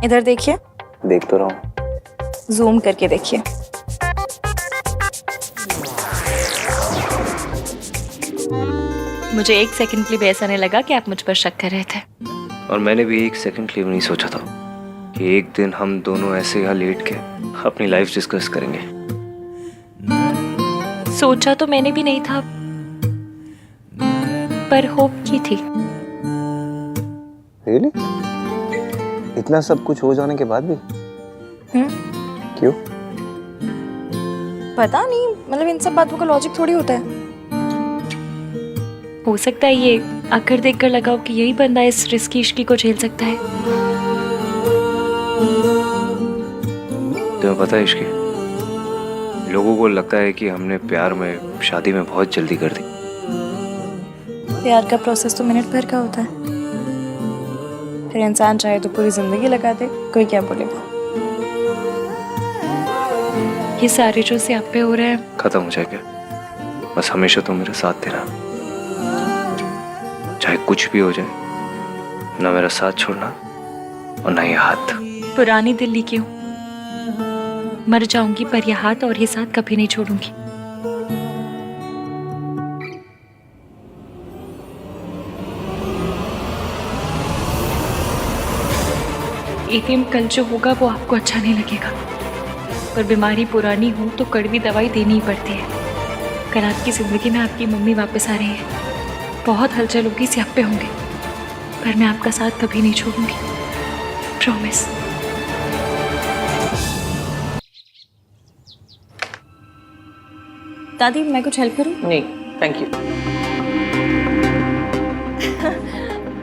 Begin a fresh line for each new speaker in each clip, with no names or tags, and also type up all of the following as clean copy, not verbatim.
इधर देखिए।
देख तो रहा हूँ।
जूम करके देखिए। मुझे एक सेकंड के लिए भी ऐसा नहीं लगा कि आप मुझ पर शक कर रहे थे।
और मैंने भी एक सेकंड के लिए भी नहीं सोचा था कि एक दिन हम दोनों ऐसे यहाँ लेट के अपनी लाइफ डिस्कस करेंगे।
सोचा तो मैंने भी नहीं था, पर होप की थी।
Really? इतना सब कुछ हो जाने के बाद भी? क्यों?
पता नहीं, मतलब इन सब बातों का लॉजिक थोड़ी होता है। हो सकता है ये आकर देखकर लगाओ कि यही बंदा इस रिस्की इश्की को झेल सकता है।
तुम्हें पता है इश्की, लोगों को लगता है कि हमने प्यार में शादी में बहुत जल्दी कर दी।
प्यार का प्रोसेस तो मिनट भर का होता है। फिर इंसान चाहे तो पूरी जिंदगी लगा दे, कोई क्या बोलेगा। ये सारे जो स्यापे हो रहे हैं
खत्म हो जाएगा। बस हमेशा तुम मेरा साथ देना, चाहे कुछ भी हो जाए, ना मेरा साथ छोड़ना और ना ये हाथ।
पुरानी दिल्ली की हूँ, मर जाऊंगी पर यह हाथ और ये साथ कभी नहीं छोड़ूंगी। एटीएम कल जो होगा वो आपको अच्छा नहीं लगेगा, पर बीमारी पुरानी हो तो कड़वी दवाई देनी ही पड़ती है। कल आपकी जिंदगी में आपकी मम्मी वापस आ रही है। बहुत हलचल होगी, स्यापे होंगे, पर मैं आपका साथ कभी नहीं छोड़ूंगी, प्रॉमिस। दादी मैं कुछ हेल्प करूं?
नहीं थैंक यू।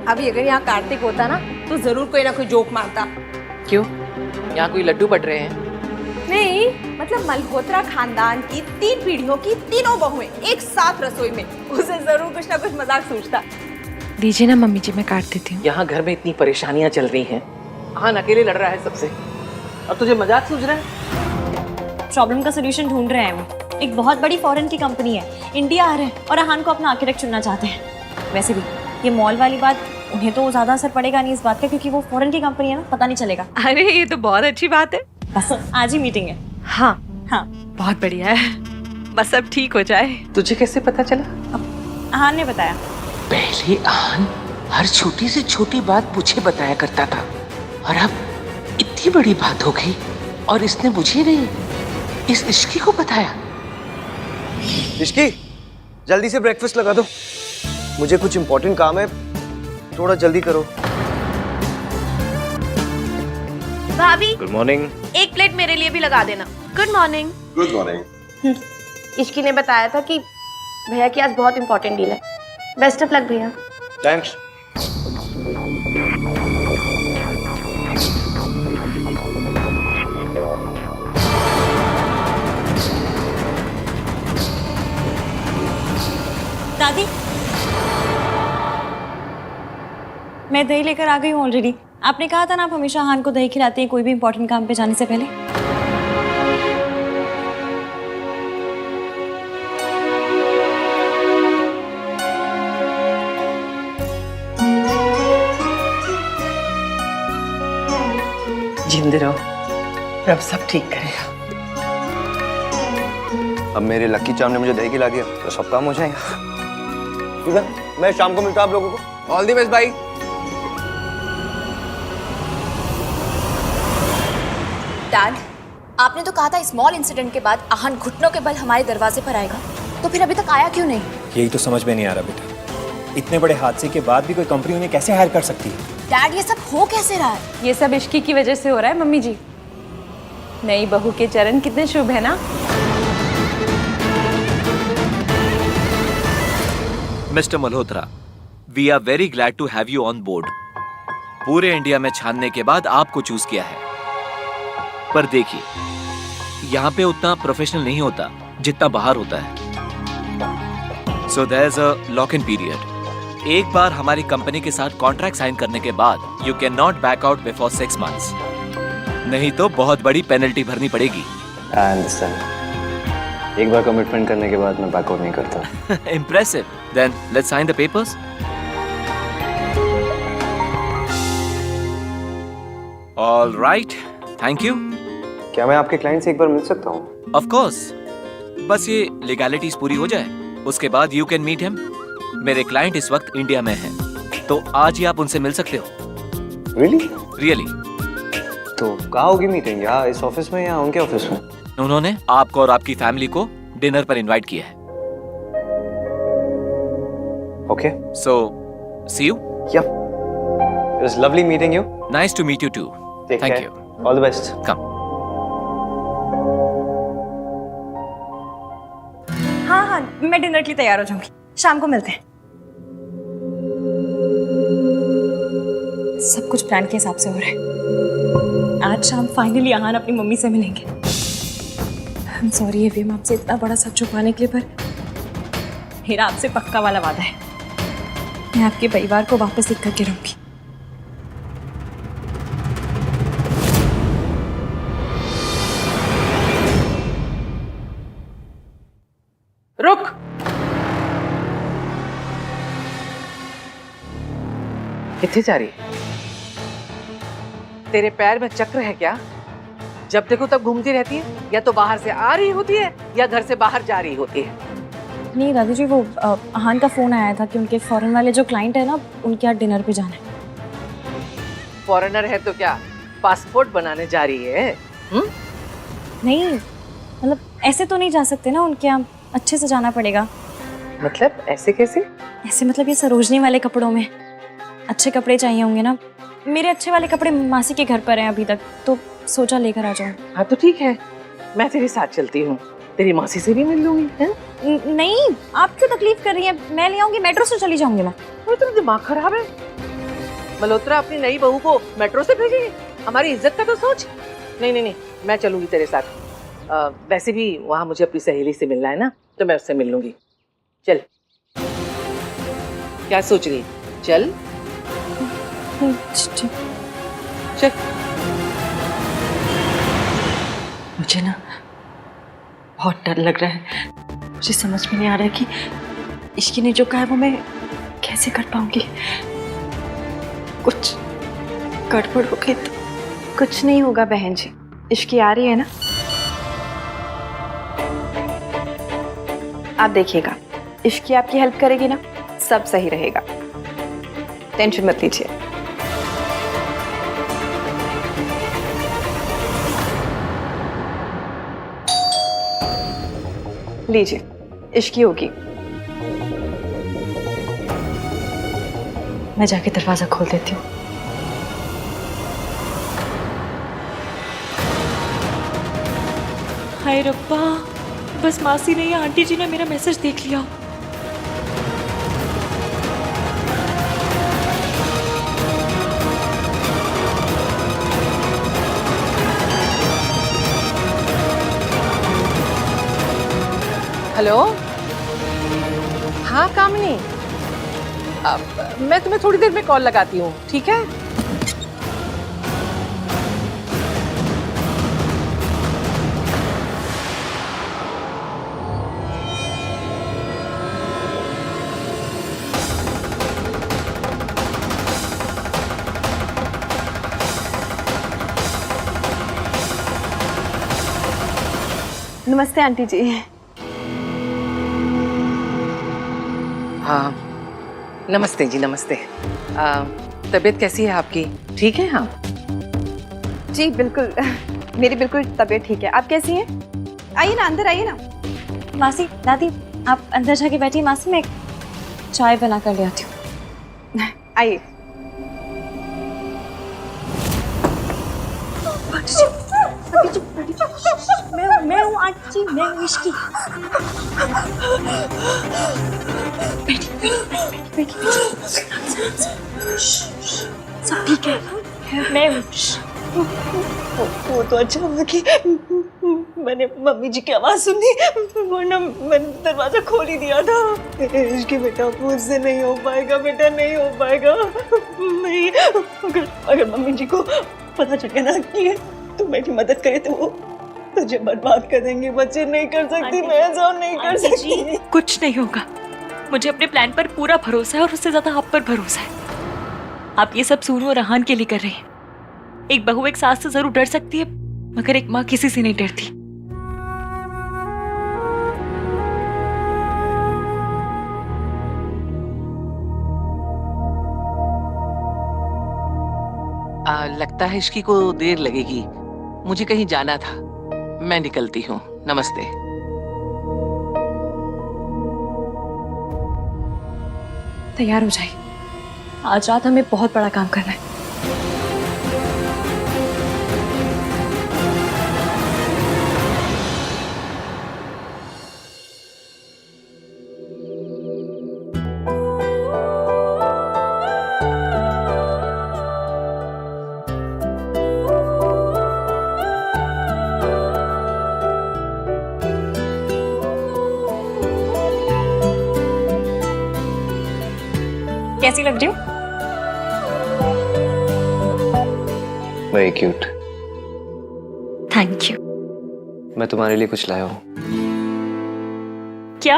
अभी अगर यहाँ कार्तिक होता ना तो जरूर कोई ना कोई जोक मारता।
क्यों, यहाँ कोई लड्डू बट रहे हैं?
नहीं मतलब मल्होत्रा खानदान की 3 पीढ़ियों की तीनों बहुएं एक साथ रसोई में, उसे जरूर कुछ ना कुछ मजाक सूझता।
दीजिए ना मम्मी जी, मैं काट देती हूँ।
यहाँ घर में इतनी परेशानियाँ चल रही हैं, आहान अकेले लड़ रहा है सबसे और तुझे मजाक सूझ रहा है?
प्रॉब्लम का सोल्यूशन ढूंढ रहे हैं वो। एक बहुत बड़ी फॉरेन की कंपनी है, इंडिया आ रहे हैं और आहान को अपना आर्किटेक्ट चुनना चाहते हैं। वैसे भी ये मॉल वाली बात उन्हें तो ज्यादा असर पड़ेगा नहीं इस बात का, क्योंकि वो फॉरेन की कंपनी है ना, पता नहीं चलेगा।
अरे ये तो बहुत अच्छी बात है।
बस आज ही मीटिंग है।
हाँ
हाँ
बहुत बढ़िया है, बस अब ठीक हो जाए।
तुझे कैसे पता चला?
आहान ने बताया।
पहले आहान हर छोटी से छोटी बात मुझे बताया करता था और अब इतनी बड़ी बात हो गई और इसने मुझे नहीं, इस इश्की को बताया।
इश्की, जल्दी से ब्रेकफास्ट लगा दो, मुझे कुछ इंपॉर्टेंट काम है, थोड़ा जल्दी करो।
भाभी
गुड मॉर्निंग।
एक प्लेट मेरे लिए भी लगा देना। Good morning.
Good morning.
Ishki ने बताया था कि भैया की आज बहुत इंपॉर्टेंट डील है। बेस्ट ऑफ लक भैया।
थैंक्स।
दादी मैं दही लेकर आ गई हूँ ऑलरेडी। आपने कहा था ना आप हमेशा आहान को दही खिलाती हैं कोई भी इंपॉर्टेंट काम पे जाने से पहले।
जिंदे रहो, रब सब ठीक करेगा।
अब मेरे लकी चार्म ने मुझे दही खिला दिया तो सब काम हो जाएगा। मैं शाम को मिलता हूँ आप लोगों को। ऑल द बेस्ट भाई।
डैड, आपने तो कहा था स्मॉल इंसिडेंट के बाद आहान घुटनों के बल हमारे दरवाजे पर आएगा, तो फिर अभी तक आया क्यों नहीं?
यही तो समझ में नहीं आ रहा बेटा, इतने बड़े हादसे के बाद भी कोई कंपनी उन्हें कैसे हायर कर सकती है?
डैड ये सब हो कैसे रहा है?
ये सब इश्की की वजह से हो रहा है मम्मी जी। नई बहू के चरण कितने शुभ है ना।
Mister Malhotra, we are very glad to have you on board. पूरे इंडिया में छानने के बाद आपको चूज किया है, पर देखिए यहाँ पे उतना प्रोफेशनल नहीं होता जितना बाहर होता है। So there is a lock in period. एक बार हमारी कंपनी के साथ कॉन्ट्रैक्ट साइन करने के बाद you can not back out before 6 months, नहीं तो बहुत बड़ी पेनल्टी भरनी पड़ेगी।
I understand. एक बार कमिटमेंट करने के बाद मैं बैकआउट नहीं करता।
Impressive. Then let's sign the papers. All right, thank you.
क्या मैं आपके क्लाइंट से एक बार मिल सकता हूँ?
ऑफ कोर्स, बस ये लीगैलिटीज पूरी हो जाए, उसके बाद यू कैन मीट हिम। मेरे क्लाइंट इस वक्त इंडिया में हैं, तो आज ही आप उनसे मिल सकते हो।
रियली?
रियली।
तो कहाँ होगी मीटिंग, यहाँ इस ऑफिस में या उनके ऑफिस में?
उन्होंने आपको और आपकी फैमिली को डिनर पर इनवाइट किया है।
Okay.
So see you.
Yeah, it was lovely meeting you.
Nice to meet you too. Thank you.
All the best.
Come.
हाँ हाँ, मैं डिनर के लिए तैयार हो जाऊंगी, शाम को मिलते हैं। सब कुछ प्लान के हिसाब से हो रहा है। आज शाम फाइनली आहान अपनी मम्मी से मिलेंगे। आई एम सॉरी एवीएम, आपसे इतना बड़ा सच छुपाने के लिए, पर मेरा आपसे पक्का वाला वादा है, मैं आपके परिवार को वापस लिख करके रहूंगी।
रुक। किथे जा रही? तेरे पैर में चक्र है क्या? जब देखो तब घूमती रहती है, या तो बाहर से आ रही होती है या घर से बाहर जा रही होती है।
नहीं दादी जी, वो आहान का फोन आया था कि उनके फॉरेन वाले जो क्लाइंट है ना, उनके यहाँ डिनर पे जाना है।
फॉरेनर है तो क्या पासपोर्ट बनाने जा रही है?
नहीं मतलब ऐसे तो नहीं जा सकते ना, उनके यहाँ अच्छे से जाना पड़ेगा।
मतलब ऐसे कैसे?
ऐसे मतलब ये सरोजनी वाले कपड़ों में अच्छे कपड़े चाहिए होंगे ना। मेरे अच्छे वाले कपड़े मासी के घर पर हैं अभी तक, तो सोचा लेकर आ जाऊं।
हाँ तो ठीक है, मैं तेरे साथ चलती हूँ, तेरी मासी से भी मिल लूंगी।
नहीं, आप क्यों तकलीफ कर रही हैं? मैं ले आऊंगी, मेट्रो से चली जाऊंगी मैं।
तेरा दिमाग खराब है? मल्होत्रा अपनी नई बहू को मेट्रो से भेजेगी? हमारी इज्जत का तो सोच। नहीं नहीं नहीं, मैं चलूंगी तेरे साथ। वैसे भी वहाँ मुझे अपनी सहेली से मिलना है ना, तो मैं उससे मिल लूंगी। चल। क्या सोच रही? चल चल।
मुझे ना बहुत डर लग रहा है। मुझे समझ में नहीं आ रहा है कि इश्की ने जो कहा है वो मैं कैसे कर पाऊंगी। कुछ गड़बड़ हो गई तो।
कुछ नहीं होगा बहन जी, इश्की आ रही है ना, आप देखिएगा, इश्की आपकी हेल्प करेगी ना, सब सही रहेगा, टेंशन मत लीजिए। लीजिए, इश्की होगी।
मैं जाके दरवाजा खोल देती हूँ। हाय रब्बा, बस मासी ने या आंटी जी ने मेरा मैसेज देख लिया।
हेलो, हाँ कामिनी, मैं तुम्हें थोड़ी देर में कॉल लगाती हूँ, ठीक है?
नमस्ते आंटी जी।
हाँ नमस्ते जी, नमस्ते। तबीयत कैसी है आपकी? ठीक है? हाँ
जी बिल्कुल, मेरी बिल्कुल तबीयत ठीक है। आप कैसी हैं? आइए ना, अंदर आइए ना।
मासी, दादी, आप अंदर जाके बैठिए। मासी, मैं चाय बना कर ले आती हूँ।
आइए।
मैं हूँ आंटी जी, मैं हूँ इश्की। बैठी। सब ठीक है, मैं हूँ। वो तो अच्छा हुआ कि मैंने मम्मी जी की आवाज सुनी, वरना मैंने दरवाजा खोल ही दिया था। इश्की बेटा, मुझसे नहीं हो पाएगा बेटा, नहीं हो पाएगा। नहीं, अगर मम्मी जी को पता चल गया ना कि तू मेरी मदद करे तो वो तुझे बर्बाद कर देंगे। बच्चे नहीं कर सकती, मैं ऐसा नहीं कर सकती।
कुछ नहीं होगा, मुझे अपने प्लान पर पूरा भरोसा है और उससे ज्यादा आप पर भरोसा है। आप ये सब सूनू और रहान के लिए कर रही हैं। एक बहू एक सास से जरूर डर सकती है, मगर एक माँ किसी से नहीं डरती।
लगता है इश्की को देर लगेगी, मुझे कहीं जाना था, मैं निकलती हूँ। नमस्ते।
तैयार हो जाइए, आज रात हमें बहुत बड़ा काम करना है। कैसी लग रही हूँ?
Very cute.
Thank you.
मैं तुम्हारे लिए कुछ लाया हूँ।
क्या?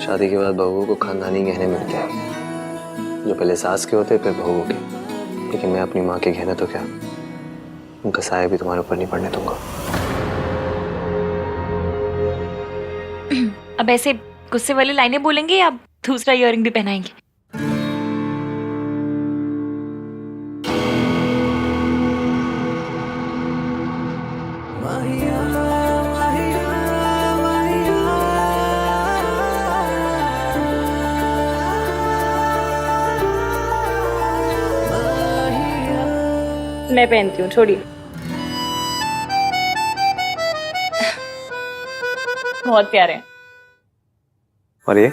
शादी के बाद बहुओं को खानदानी गहने मिलते हैं, जो पहले सास के होते फिर बहुओं के। लेकिन मैं अपनी माँ के गहने तो क्या, उनका साया भी तुम्हारे ऊपर नहीं पड़ने दूंगा।
अब ऐसे गुस्से वाली लाइनें बोलेंगे या दूसरा इयररिंग भी पहनाएंगे?
मैं पहनती हूँ, छोड़िए। बहुत प्यारे हैं।
और ये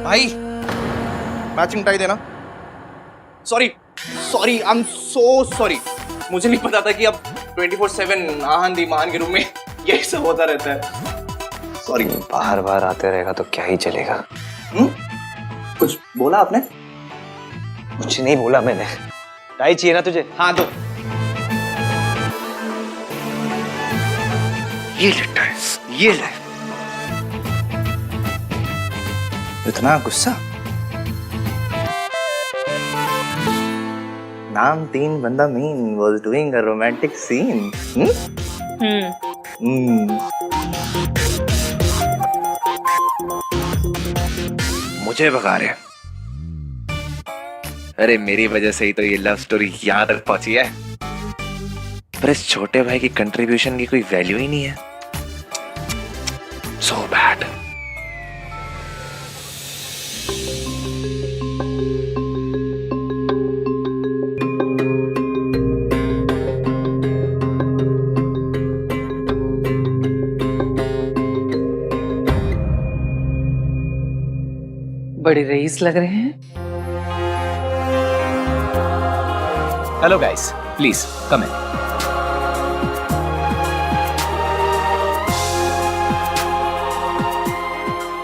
भाई मैचिंग टाई देना। Sorry sorry, I am so sorry. मुझे नहीं पता था कि अब 24/7 आहन दी मान के रूम में यही सब होता रहता है। सॉरी।
बाहर बाहर आते रहेगा तो क्या ही चलेगा।
कुछ बोला आपने?
कुछ नहीं बोला मैंने। टाई चाहिए ना तुझे?
हाँ दो।
ये ले टाई, ये ले।
इतना गुस्सा? नाम 3 बंदा mean was doing a romantic scene.
मुझे भगा रहे। अरे मेरी वजह से ही तो ये लव स्टोरी यहाँ तक पहुंची है, पर इस छोटे भाई की कंट्रीब्यूशन की कोई वैल्यू ही नहीं है। So bad.
बड़े रईस लग रहे हैं।
Hello guys, please come in.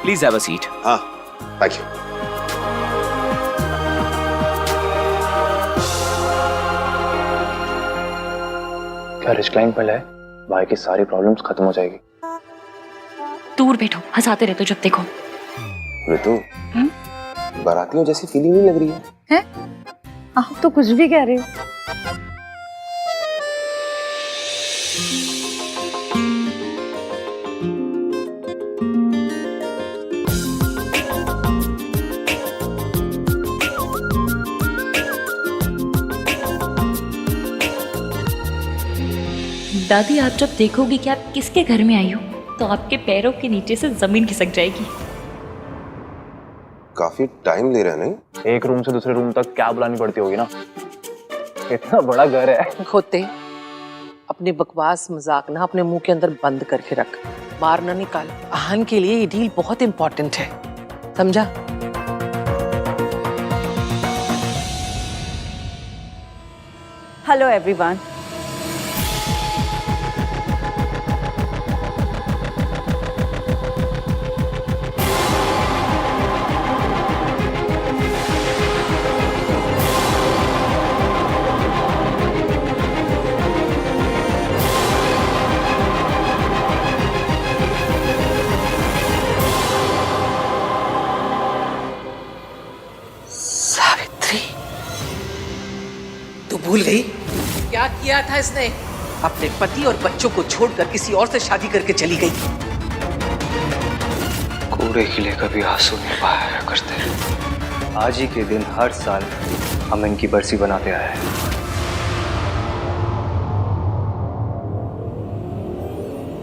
Please have a seat.
हाँ थैंक यू।
क्या रिस्क्लाइन पर है? भाई की सारी प्रॉब्लम्स खत्म हो जाएगी।
दूर बैठो, हंसाते रहते हो जब देखो।
ऋतु, बारातियों जैसी फीलिंग नहीं लग रही है?
आप तो कुछ भी कह रहे हो।
दादी, आप जब देखोगी कि आप किसके घर में आई हो तो आपके पैरों के नीचे से जमीन खिसक जाएगी।
काफी टाइम ले रहे हैं नहीं?
एक रूम से दूसरे रूम तक क्या बुलानी पड़ती होगी ना, इतना बड़ा घर है।
खोते, अपने बकवास मजाक ना अपने मुंह के अंदर बंद करके रख, बाहर ना निकाल। आहन के लिए ये डील बहुत इंपॉर्टेंट है, समझा?
Hello everyone.
सावित्री, तू भूल गई क्या किया था इसने? अपने पति और बच्चों को छोड़कर किसी और से शादी करके चली गई।
कूड़े के लिए कभी आंसू नहीं बहाया करते। आज ही के दिन हर साल हम इनकी बरसी बनाते आए हैं।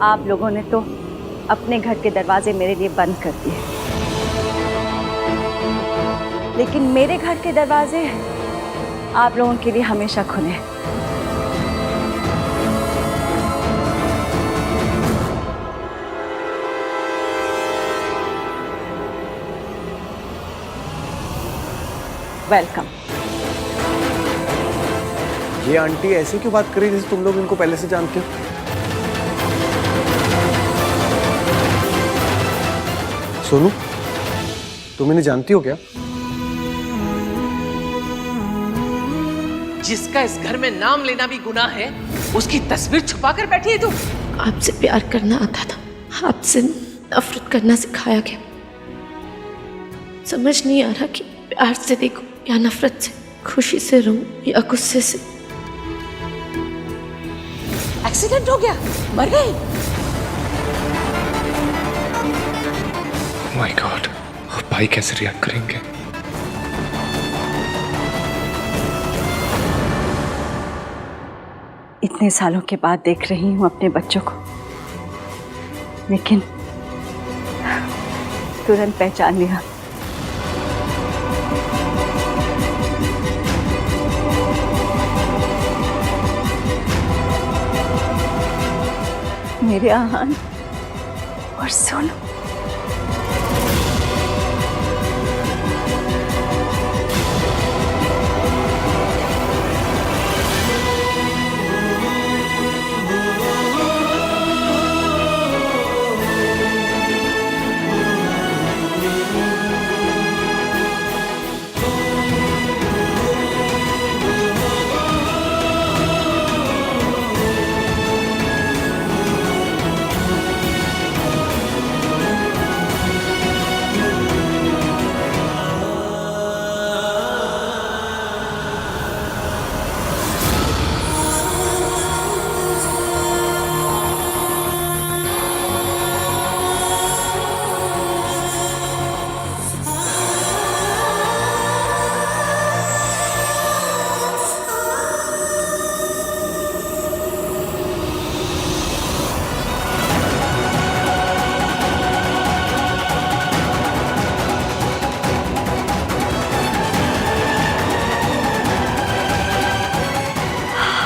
आप लोगों ने तो अपने घर के दरवाजे मेरे लिए बंद कर दिए, लेकिन मेरे घर के दरवाजे आप लोगों के लिए हमेशा खुले हैं। वेलकम।
ये आंटी ऐसे क्यों बात कर रही है जैसे तुम लोग इनको पहले से जानते हो? सोनू, तुम इन्हें जानती हो क्या?
जिसका इस घर में नाम लेना भी गुनाह है, उसकी तस्वीर छुपा कर बैठी है तू।
आपसे प्यार करना आता था, आपसे नफरत करना सिखाया गया। समझ नहीं आ रहा कि प्यार से देखो या नफरत से, खुशी से रहूं या गुस्से से।
एक्सीडेंट हो गया, मर गई।
माय गॉड, अब भाई कैसे रिएक्ट करेंगे?
इतने सालों के बाद देख रही हूँ अपने बच्चों को, लेकिन तुरंत पहचान लिया। मेरे आहान और सोनू।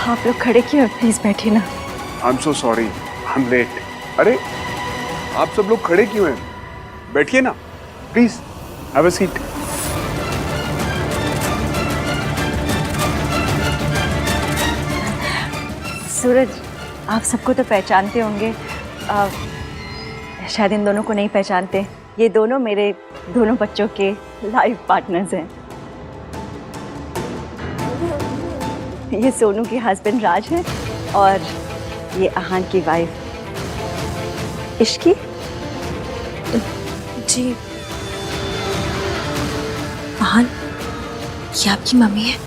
आप लोग खड़े क्यों? प्लीज बैठिए ना।
I am so sorry, I am late. अरे आप सब लोग खड़े क्यों हैं? बैठिए ना please, have a seat.
Suraj, आप सबको तो पहचानते होंगे, शायद इन दोनों को नहीं पहचानते। ये दोनों मेरे दोनों बच्चों के लाइफ पार्टनर्स हैं। ये सोनू के हस्बैंड राज हैं और ये आहान की वाइफ इश्की।
जी, आहान, ये आपकी मम्मी है?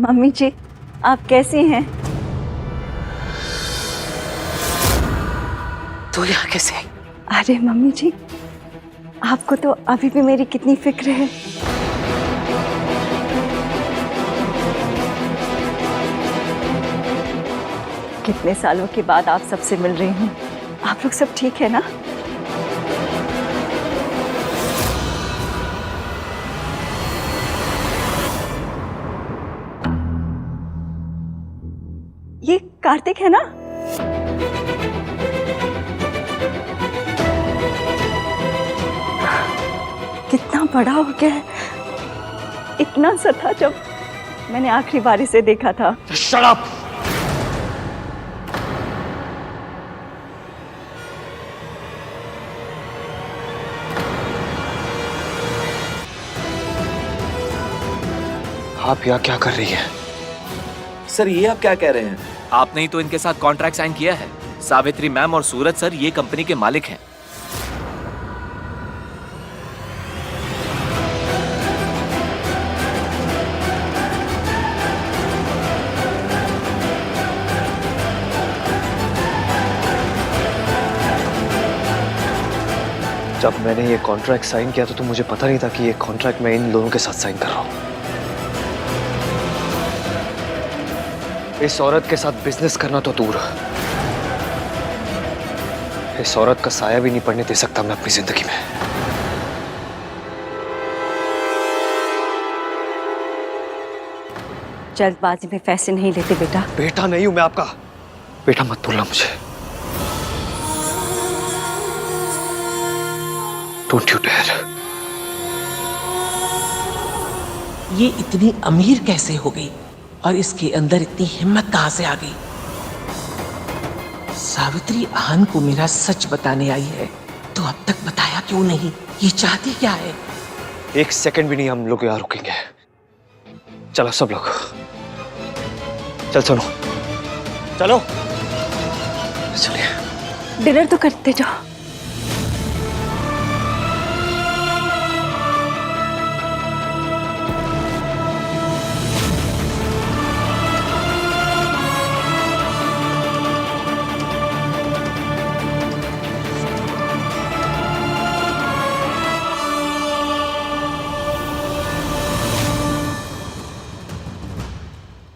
मम्मी जी, आप कैसी हैं?
तू यहाँ कैसे आई?
अरे मम्मी जी, आपको तो अभी भी मेरी कितनी फिक्र है। कितने सालों के बाद आप सबसे मिल रही हूँ। आप लोग सब ठीक है ना? ये कार्तिक है ना? कितना बड़ा हो गया है। इतना सा था जब मैंने आखिरी बार इसे देखा था।
Shut up!
आप यहाँ क्या कर रही है?
सर ये आप क्या कह रहे हैं? आपने ही तो इनके साथ कॉन्ट्रैक्ट साइन किया है। सावित्री मैम और सूरज सर ये कंपनी के मालिक हैं।
जब मैंने ये कॉन्ट्रैक्ट साइन किया तो मुझे पता नहीं था कि ये कॉन्ट्रैक्ट मैं इन लोगों के साथ साइन कर रहा हूँ। इस औरत के साथ बिजनेस करना तो दूर, इस औरत का साया भी नहीं पड़ने दे सकता मैं अपनी जिंदगी में।
जल्दबाजी में फैसले नहीं लेते बेटा।
बेटा नहीं हूं मैं आपका। बेटा मत बोलना मुझे। Don't you dare.
ये इतनी अमीर कैसे हो गई और इसके अंदर इतनी हिम्मत कहां से आ गई? सावित्री आहन को मेरा सच बताने आई है तो अब तक बताया क्यों नहीं? ये चाहती क्या है?
एक सेकंड भी नहीं हम लोग यहाँ रुकेंगे। चलो सब लोग, चल सुनो, चलो चलिए।
डिनर तो करते जाओ।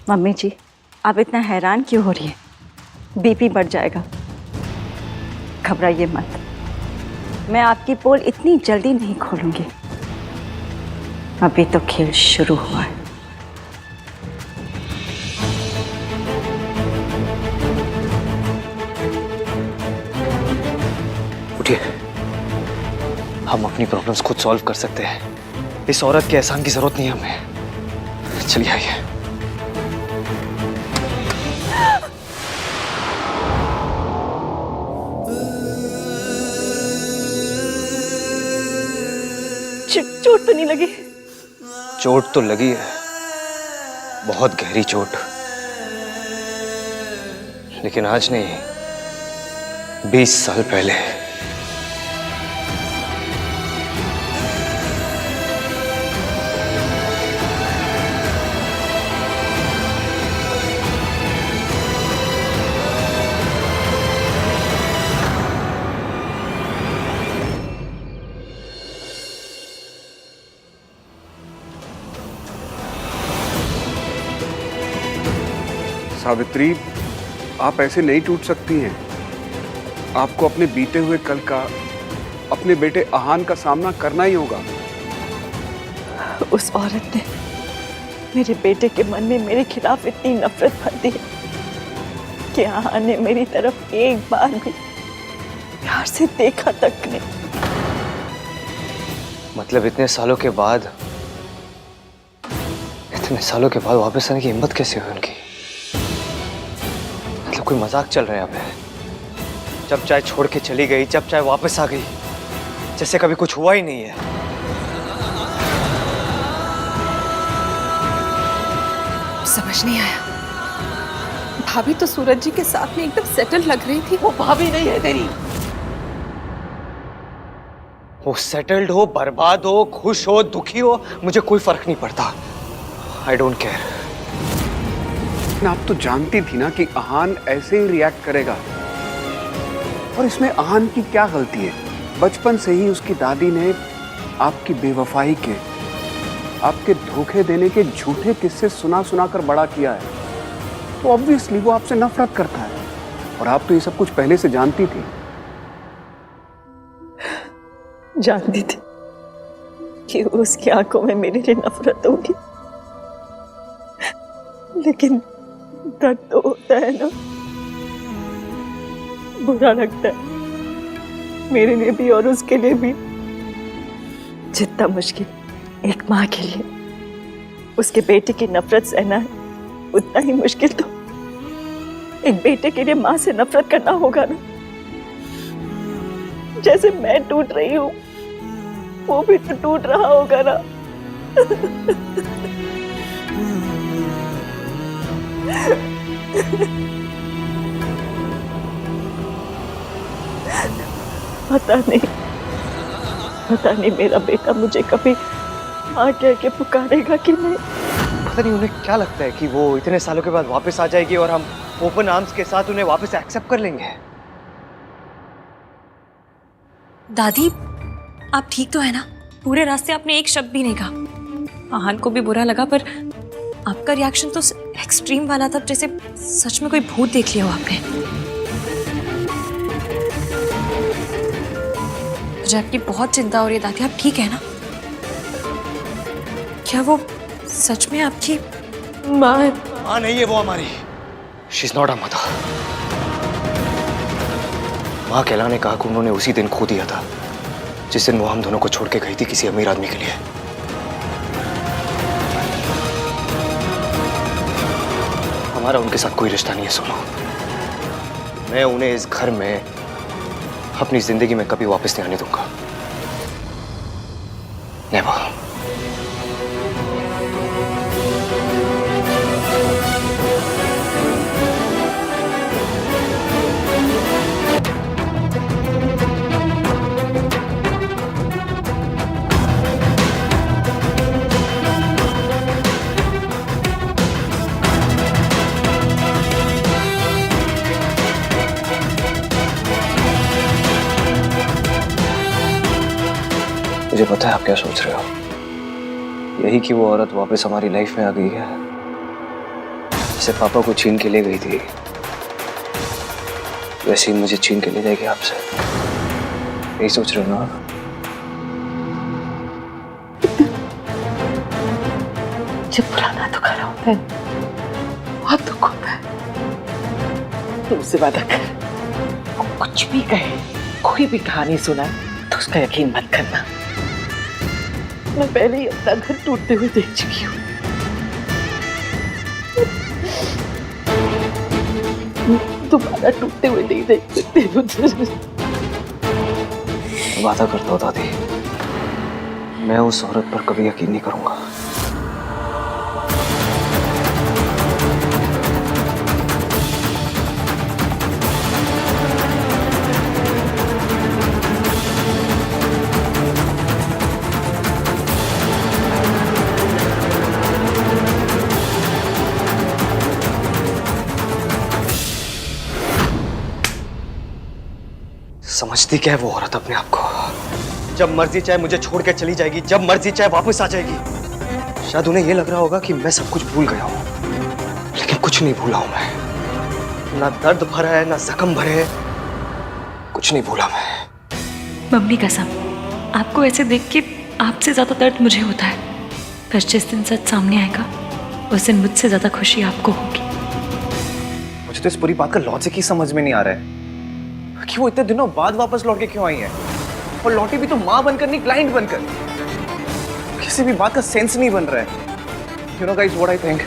मम्मी जी, आप इतना हैरान क्यों हो रही है? बीपी बढ़ जाएगा। घबराइए मत, मैं आपकी पोल इतनी जल्दी नहीं खोलूंगी। अभी तो खेल शुरू हुआ है।
उठिए, हम अपनी प्रॉब्लम्स खुद सॉल्व कर सकते हैं। इस औरत के एहसान की जरूरत नहीं है हमें। चलिए आइए।
चोट तो नहीं लगी?
चोट तो लगी है, बहुत गहरी चोट, लेकिन आज नहीं, 20 साल पहले।
सावित्री, आप ऐसे नहीं टूट सकती हैं। आपको अपने बीते हुए कल का, अपने बेटे आहान का सामना करना ही होगा।
उस औरत ने मेरे बेटे के मन में मेरे खिलाफ इतनी नफरत भर दी कि आहान ने मेरी तरफ एक बार भी प्यार से देखा तक नहीं।
मतलब इतने सालों के बाद वापस आने की हिम्मत कैसे हुई उनकी? मतलब कोई मजाक चल रहा है यहाँ पे? जब चाहे छोड़ के चली गई, जब चाहे वापस आ गई, जैसे कभी कुछ हुआ ही नहीं है।
समझ नहीं आया। भाभी तो सूरज जी के साथ में एकदम सेटल लग रही थी।
वो भाभी नहीं है तेरी।
वो सेटल्ड हो, बर्बाद हो, खुश हो, दुखी हो, मुझे कोई फर्क नहीं पड़ता। I don't care.
आप तो जानती थी ना कि आहान ऐसे ही रिएक्ट करेगा। और इसमें आहान की क्या गलती है? बचपन से ही उसकी दादी ने आपकी बेवफाई के, आपके धोखे देने के झूठे किस्से सुना सुना कर बड़ा किया है। तो ऑब्वियसली वो आपसे नफरत करता है। और आप तो ये सब कुछ पहले से जानती थी।
जानती थी कि उसकी आंखों में मेरे लिए नफरत होगी, लेकिन दर्द तो होता है ना, बुरा लगता है मेरे लिए भी और उसके लिए भी। जितना मुश्किल एक माँ के लिए उसके बेटे की नफरत सहना है, उतना ही मुश्किल तो एक बेटे के लिए माँ से नफरत करना होगा ना। जैसे मैं टूट रही हूँ, वो भी तो टूट रहा होगा ना। पता नहीं मेरा बेटा मुझे कभी माँ कह के पुकारेगा कि नहीं।
पता नहीं उन्हें क्या लगता है कि वो इतने सालों के बाद वापस आ जाएगी और हम ओपन आर्म्स के साथ उन्हें वापस एक्सेप्ट कर लेंगे।
दादी, आप ठीक तो है ना? पूरे रास्ते आपने एक शब्द भी नहीं कहा। आहान को भी बुरा लगा, पर आपका रिएक्शन तो एक्सट्रीम वाला था, जैसे सच में कोई भूत देख लिया हो आपने। मुझे आपकी बहुत चिंता हो रही है दादी, आप ठीक है ना? क्या वो सच में आपकी
माँ?
माँ नहीं है वो हमारी। She is not a mother. माँ कहलाने का हक उन्होंने उसी दिन खो दिया था जिस दिन वो हम दोनों को छोड़ के गई थी किसी अमीर आदमी के लिए। हमारा उनके साथ कोई रिश्ता नहीं है सोनू। मैं उन्हें इस घर में अपनी जिंदगी में कभी वापस नहीं आने दूंगा। नेवर। मुझे पता है आप क्या सोच रहे हो। यही कि वो औरत वापस हमारी लाइफ में आ गई है, जिसे पापा को छीन के ले गई थी, वैसे ही मुझे छीन के ले जाएगी आपसे। यही सोच रहे हो ना?
जब पुराना दुख खड़ा होता है, बहुत दुख होता है। तुमसे वादा कर, वो कुछ भी कहे, कोई भी कहानी सुना तो उसका यकीन मत करना। मैं पहले ही अपना घर टूटते हुए देख चुकी हूँ। दोबारा टूटते हुए नहीं देख सकते।
वादा करता हूँ दादी, मैं उस औरत पर कभी यकीन नहीं करूंगा। समझती क्या है वो औरत अपने आप को? जब मर्जी चाहे मुझे छोड़ के चली जाएगी, जब मर्जी चाहे वापस आ जाएगी। शायद उन्हें यह लग रहा होगा कि मैं सब कुछ भूल गया हूं, लेकिन कुछ नहीं भूला हूं मैं। ना दर्द भरा है, ना जख्म भरे हैं, कुछ नहीं भूला मैं।
मम्मी कसम, आपको ऐसे देख के आपसे ज्यादा दर्द मुझे होता है। पर जिस दिन सच सामने आएगा, उस दिन मुझसे ज्यादा खुशी आपको होगी।
मुझे तो इस पूरी बात का लॉजिक ही समझ में नहीं आ रहा है कि वो इतने दिनों बाद वापस लौट के क्यों आई है, और लौटी भी तो माँ बनकर नहीं, क्लाइंट बनकर। किसी भी बात का सेंस नहीं बन रहा है। You know guys what I think,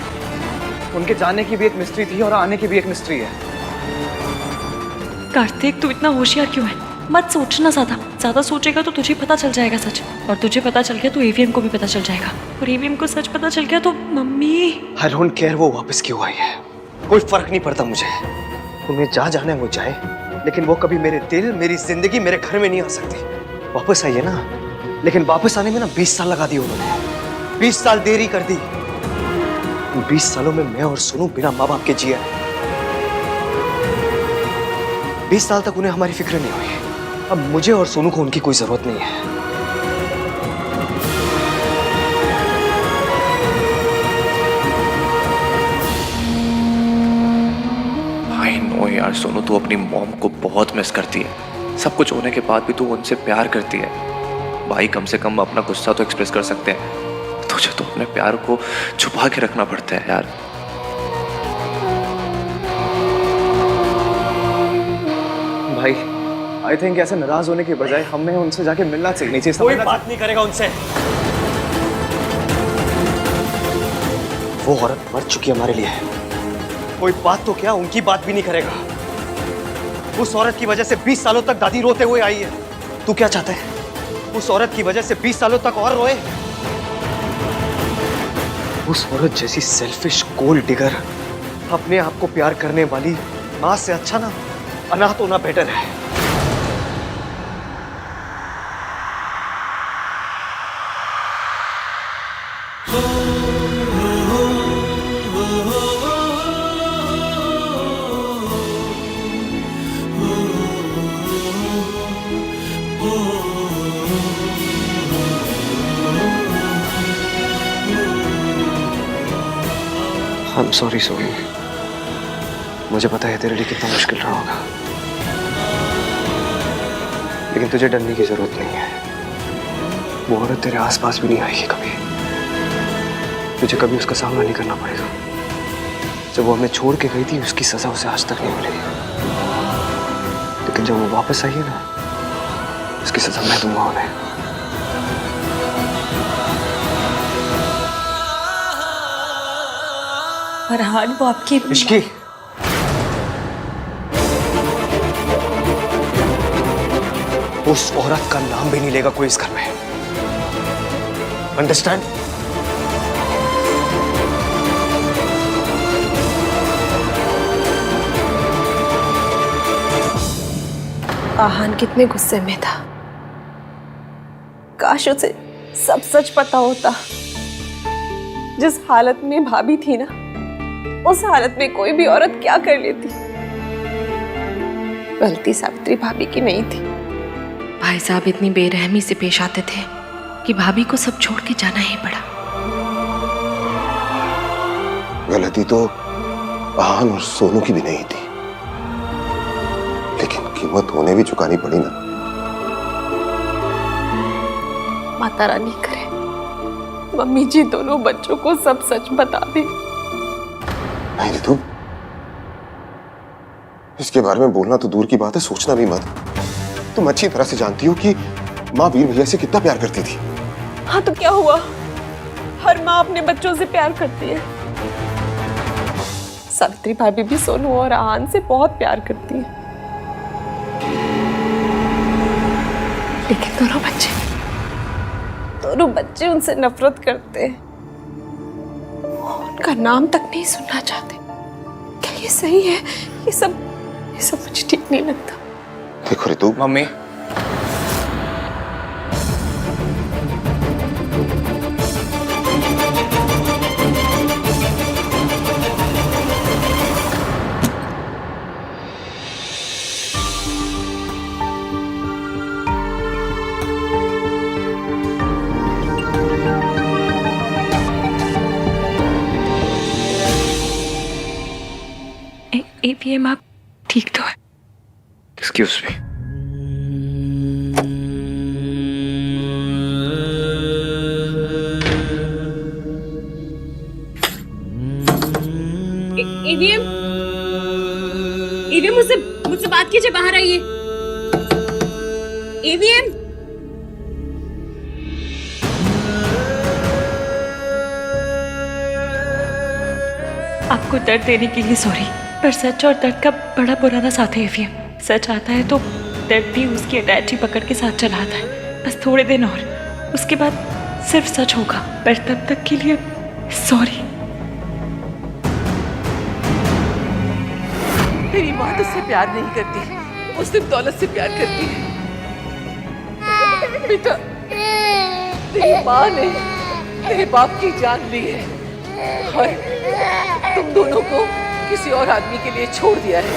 उनके जाने की भी एक मिस्ट्री थी और आने की भी एक मिस्ट्री है।
कार्तिक, तू इतना होशियार क्यों है? मत सोचना ज्यादा सोचेगा तो तुझे पता चल जाएगा सच, और तुझे पता चल गया तो एवीएम को भी पता चल जाएगा, और एवीएम को सच पता चल गया तो मम्मी।
आई डोंट केयर वो वापस क्यों आई है, कोई फर्क नहीं पड़ता मुझे। उन्हें जहाँ जाना है वो जाए, लेकिन वो कभी मेरे दिल, मेरी जिंदगी, मेरे घर में नहीं आ सकती। वापस आइए ना, लेकिन वापस आने में ना 20 साल लगा दिए उन्होंने। 20 साल देरी कर दी। 20 सालों में मैं और सोनू बिना माँ बाप के जिए। 20 साल तक उन्हें हमारी फिक्र नहीं हुई। अब मुझे और सोनू को उनकी कोई जरूरत नहीं है।
आई नो यार सोनू, तू अपनी मॉम को बहुत मिस करती है। सब कुछ होने के बाद भी तू उनसे प्यार करती है। भाई कम से कम अपना गुस्सा तो एक्सप्रेस कर सकते हैं। तुझे तो अपने प्यार को छुपा के रखना पड़ता है यार।
भाई आई थिंक ऐसे नाराज होने के बजाय हमें उनसे जाके मिलना चाहिए। कोई बात नहीं करेगा उनसे। वो औरत मर चुकी हमारे लिए। कोई बात तो क्या, उनकी बात भी नहीं करेगा। उस औरत की वजह से 20 सालों तक दादी रोते हुए आई है। तू क्या चाहता है? उस औरत की वजह से 20 सालों तक और रोए? उस औरत जैसी सेल्फिश गोल्ड डिगर अपने आप को प्यार करने वाली मां से अच्छा ना अनाथ होना बेटर है। I'm sorry सोनी, मुझे पता है तेरे लिए कितना मुश्किल रहा होगा, लेकिन तुझे डरने की जरूरत नहीं है। वो औरत तेरे आसपास भी नहीं आएगी कभी। तुझे कभी उसका सामना नहीं करना पड़ेगा। जब वो हमें छोड़ के गई थी उसकी सजा उसे आज तक नहीं मिली, लेकिन जब वो वापस आई है ना, उसकी सजा मैं दूंगा उन्हें।
फरहान, वो आपकी
इश्की, उस औरत का नाम भी नहीं लेगा कोई इस घर में। अंडरस्टैंड?
आहान कितने गुस्से में था।
काश उसे सब सच पता होता। जिस हालत में भाभी थी ना, उस हालत में कोई भी औरत क्या कर लेती।
गलती सावित्री भाभी की नहीं थी। भाई साहब इतनी बेरहमी से पेश आते थे कि भाभी को सब छोड़ के जाना ही पड़ा।
गलती तो आहान और सोनू की भी नहीं थी, लेकिन कीमत उन्हें भी चुकानी पड़ी ना।
माता रानी करे मम्मी जी दोनों बच्चों को सब सच बता दे।
नहीं रितु, इसके बारे में बोलना तो दूर की बात है, सोचना भी मत। तुम अच्छी तरह से जानती हो कि माँ वीर भैया से कितना प्यार करती थी।
हाँ तो क्या हुआ, हर माँ अपने बच्चों से प्यार करती है। सावित्री भाभी भी सोनू और आहान से बहुत प्यार करती है, लेकिन दोनों बच्चे उनसे नफरत करते हैं। उनका नाम तक नहीं सुनना चाहते। क्या ये सही है? ये सब मुझे ठीक नहीं लगता।
देखो रितु,
मम्मी,
एवीएम आप ठीक तो है?
Excuse me.
एवीएम मुझसे बात कीजिए, बाहर आइए। एवीएम,
आपको दर्द देने के लिए सॉरी, पर सच और दर्द का बड़ा पुराना साथ है एवीएम। सच आता है तो दर्द भी उसकी अटैची पकड़ के साथ चला आता है। बस थोड़े दिन और, उसके बाद सिर्फ सच होगा, पर तब तक के लिए सॉरी।
तेरी माँ तुझसे प्यार नहीं करती, वो सिर्फ दौलत से प्यार करती है। बेटा, तेरी माँ ने तेरे बाप की जान ली है, और तुम दोनों को किसी और आदमी के लिए छोड़ दिया है।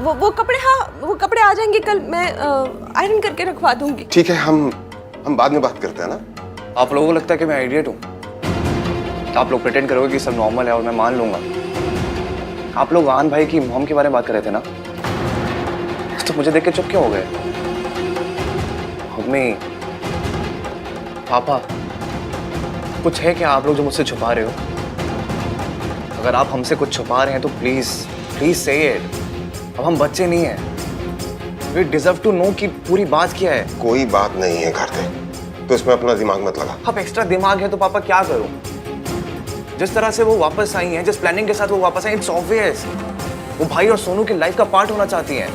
वो कपड़े, हाँ वो कपड़े आ जाएंगे कल, मैं आयरन करके रखवा दूंगी।
ठीक है, हम बाद में बात करते हैं ना।
आप लोगों को लगता है कि मैं आइडियट हूँ? आप लोग प्रिटेंड करोगे कि सब नॉर्मल है और मैं मान लूंगा। आप लोग आहान भाई की मॉम के बारे में बात कर रहे थे ना, तो मुझे देख के चुप क्यों हो गए? मम्मी, पापा, कुछ है क्या आप लोग जो मुझसे छुपा रहे हो? अगर आप हमसे कुछ छुपा रहे हैं तो प्लीज प्लीज से इट। अब हम बच्चे नहीं हैं। We deserve to know कि पूरी बात क्या है।
कोई बात नहीं है कार्तिक, तो इसमें अपना दिमाग मत लगा।
अब एक्स्ट्रा दिमाग है तो पापा क्या करूं? जिस तरह से वो वापस आई हैं, जिस प्लानिंग के साथ वो वापस आई, इट्स ऑब्वियस वो भाई और सोनू की लाइफ का पार्ट होना चाहती हैं।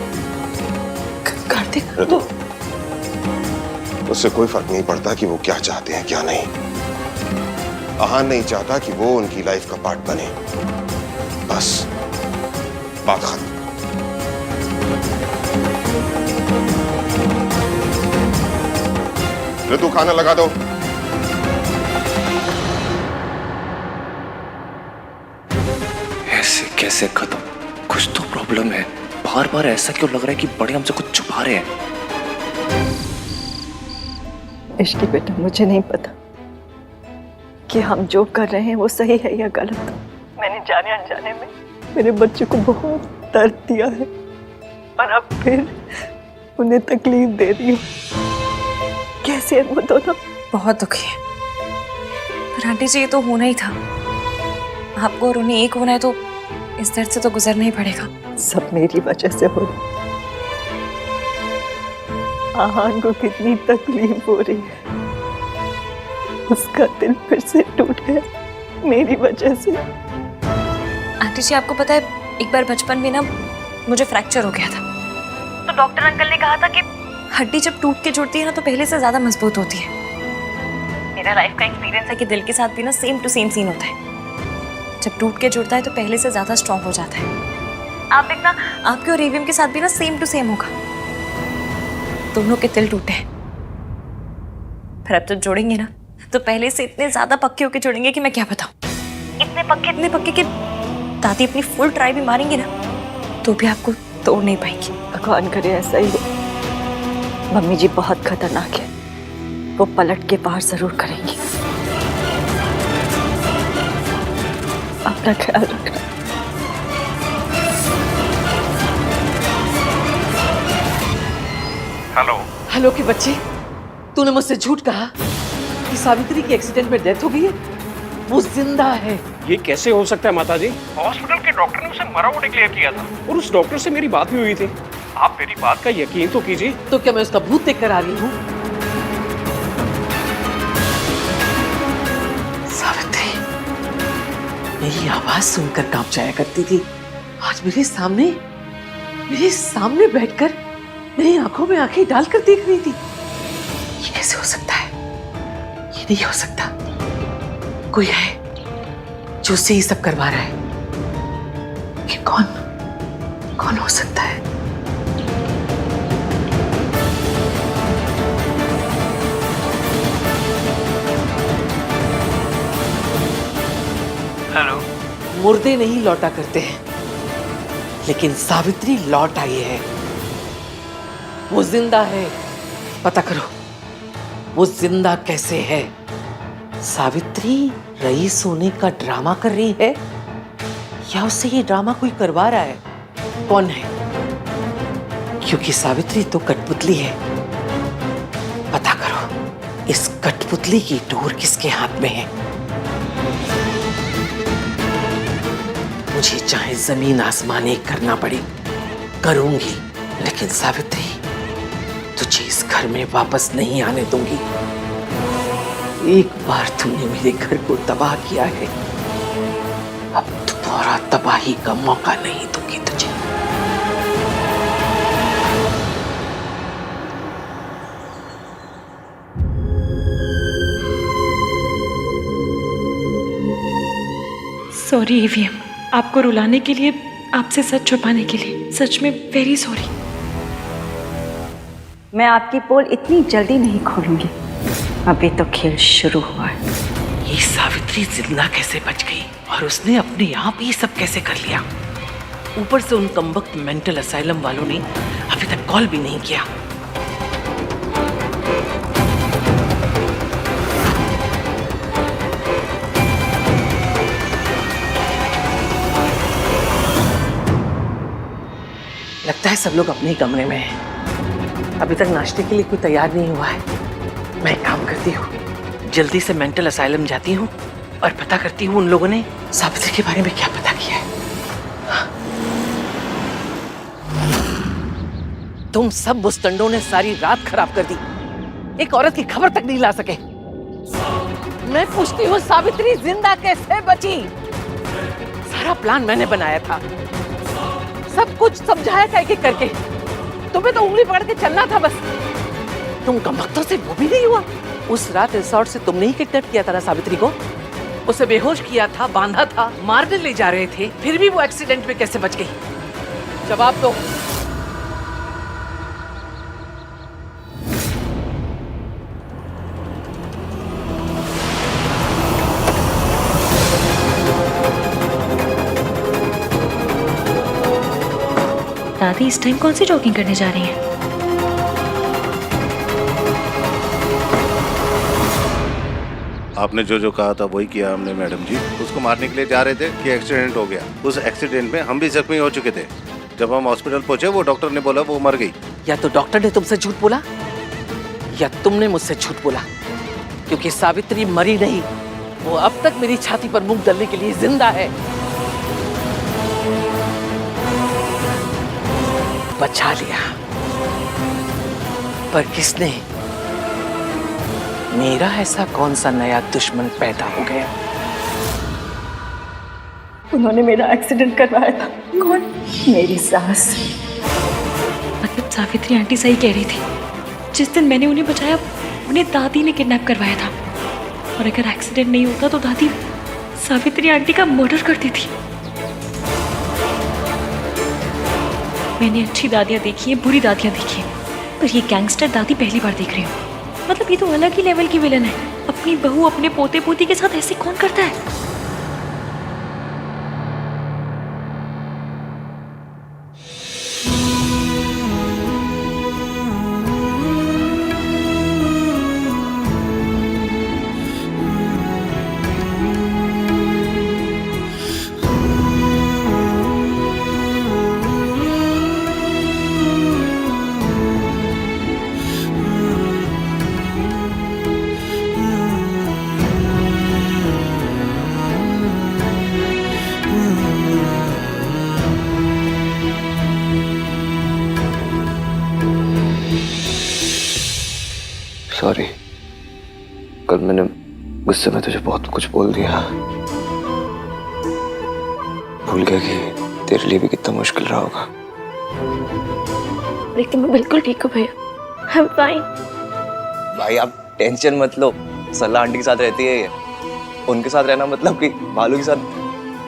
कार्तिक,
तो उससे कोई फर्क नहीं पड़ता कि वो क्या चाहते हैं क्या नहीं। आहान नहीं चाहता कि वो उनकी लाइफ का पार्ट बने, बस बात खत्म। ऋतु, खाना लगा दो।
ऐसे कैसे खत्म? कुछ तो प्रॉब्लम है। बार बार ऐसा क्यों लग रहा है कि बड़े हमसे कुछ छुपा रहे हैं?
इश्की बेटा, मुझे नहीं पता कि हम जो कर रहे हैं वो सही है या गलत। मैंने जाने अनजाने में मेरे बच्चे को बहुत दर्द दिया है और अब फिर उन्हें तकलीफ दे रही हूँ। कैसे है वो दोनों?
बहुत दुखी है, पर आंटी जी ये तो होना ही था। आपको और उन्हें एक होना है तो इस दर्द से तो गुजरना ही पड़ेगा।
सब मेरी वजह से हो रहा। आहान को कितनी तकलीफ हो रही है, उसका दिल फिर से टूट गया मेरी वजह से।
आंटी जी आपको पता है, एक बार बचपन में ना मुझे फ्रैक्चर हो गया था, तो डॉक्टर अंकल ने कहा था कि हड्डी जब टूट के जुड़ती है ना तो पहले से ज्यादा मजबूत होती है। मेरा लाइफ का एक्सपीरियंस है कि दिल के साथ भी ना सेम टू सेम सीन होता है। जब टूट के जुड़ता है तो पहले से ज्यादा स्ट्रांग हो जाता है। आप देखना, आपके और एवीएम के साथ भी ना सेम टू सेम होगा। दोनों के दिल टूटे हैं, पर अब तो जोड़ेंगे ना तो पहले से इतने ज्यादा पक्के होके जुड़ेंगे कि मैं क्या बताऊं। इतने पक्के कि दादी अपनी फुल ट्राई भी मारेंगी ना तो भी आपको तोड़ नहीं पाएंगी।
भगवान करे ऐसा ही हो। मम्मी जी बहुत खतरनाक है, वो पलट के पार जरूर करेंगी। अपना ख्याल रखना।
हेलो
हेलो के बच्चे, तूने मुझसे झूठ कहा कि सावित्री की एक्सीडेंट में डेथ हो गई है। वो जिंदा है।
ये कैसे हो सकता है माताजी? हॉस्पिटल के डॉक्टर ने उसे मरा हुआ डिक्लेयर किया था और उस डॉक्टर से मेरी बात भी हुई थी। आप मेरी बात का यकीन तो कीजिए।
तो क्या मैं उसका भूत देख कर आ रही हूँ? सावित्री मेरी आवाज सुनकर कांप जाया करती थी, आज मेरे सामने बैठकर मेरी आंखों में आंखें डालकर देख रही थी। ये कैसे हो सकता है? ये नहीं हो सकता। कोई है जो उससे ये सब करवा रहा है। ये कौन हो सकता है?
हेलो।
मुर्दे नहीं लौटा करते हैं, लेकिन सावित्री लौट आई है। वो जिंदा है। पता करो वो जिंदा कैसे है। सावित्री रईस होने का ड्रामा कर रही है या उससे ये ड्रामा कोई करवा रहा है? कौन है?
क्योंकि सावित्री तो कठपुतली है। पता करो इस कठपुतली की डोर किसके हाथ में है। मुझे चाहे जमीन आसमान एक करना पड़े करूंगी, लेकिन सावित्री तुझे इस घर में वापस नहीं आने दूंगी। एक बार तूने मेरे घर को तबाह किया है, अब दोबारा तबाही का मौका नहीं दूंगी तुझे।
सॉरी ईवीएम, आपको रुलाने के लिए, आपसे सच छुपाने के लिए, सच में वेरी सॉरी।
मैं आपकी पोल इतनी जल्दी नहीं खोलूंगी, अभी तो खेल शुरू हुआ है।
ये सावित्री जिंदा कैसे बच गई और उसने अपने आप ये सब कैसे कर लिया? ऊपर से उन कमबख्त मेंटल असाइलम वालों ने अभी तक कॉल भी नहीं किया। लगता है सब लोग अपने ही कमरे में हैं। अभी तक नाश्ते के लिए कोई तैयार नहीं हुआ है। मैं एक काम करती हूँ, जल्दी से मेंटल असाइलम जाती हूँ और पता करती हूँ उन लोगों ने सावित्री के बारे में क्या पता किया है। तुम सब बुस्तंडों ने सारी रात खराब कर दी, एक औरत की खबर तक नहीं ला सके। मैं पूछती हूँ सावित्री जिंदा कैसे बची? सारा प्लान मैंने बनाया था, सब कुछ समझाया था एक एक करके। तुम्हें तो उंगली पकड़ के चलना था बस। तुम कमबख्तों से वो भी नहीं हुआ। उस रात रिसोर्ट से तुमने ही किडनैप किया था ना सावित्री को? उसे बेहोश किया था, बांधा था, मारने ले जा रहे थे, फिर भी वो एक्सीडेंट में कैसे बच गई? जवाब दो।
दादी इस टाइम कौन सी जॉगिंग करने जा रही हैं?
आपने जो जो कहा था वही किया हमने मैडम जी। उसको मारने के लिए जा रहे थे कि एक्सीडेंट हो गया। उस एक्सीडेंट में हम भी जख्मी हो चुके थे। जब हम हॉस्पिटल पहुंचे वो डॉक्टर ने बोला वो मर गई।
या तो डॉक्टर ने तुमसे झूठ बोला या तुमने मुझसे झूठ बोला, क्योंकि सावित्री मरी नहीं, वो अब तक मेरी छाती पर मुंह डालने के लिए जिंदा है। बचा लिया, पर किसने? मेरा ऐसा कौन सा नया दुश्मन पैदा हो गया?
उन्होंने मेरा एक्सीडेंट करवाया था।
कौन?
मेरी सास।
मतलब सावित्री आंटी सही कह रही थी, जिस दिन मैंने उन्हें बचाया उन्हें दादी ने किडनैप करवाया था। और अगर एक्सीडेंट नहीं होता तो दादी सावित्री आंटी का मर्डर करती थी। मैंने अच्छी दादियाँ देखी हैं, बुरी दादियाँ देखी हैं, पर ये गैंगस्टर दादी पहली बार देख रही हूँ। मतलब ये तो अलग ही लेवल की विलन है। अपनी बहू अपने पोते पोती के साथ ऐसे कौन करता है?
सॉरी, कल मैंने गुस्से में तुझे बहुत कुछ बोल दिया। भूल गया कि तेरे लिए भी कितना मुश्किल रहा होगा।
लेकिन मैं बिल्कुल ठीक हूँ भैया, आई एम फाइन।
भाई आप टेंशन मत लो, सल्ला आंटी के साथ रहती है ये। उनके साथ रहना मतलब कि बालू के साथ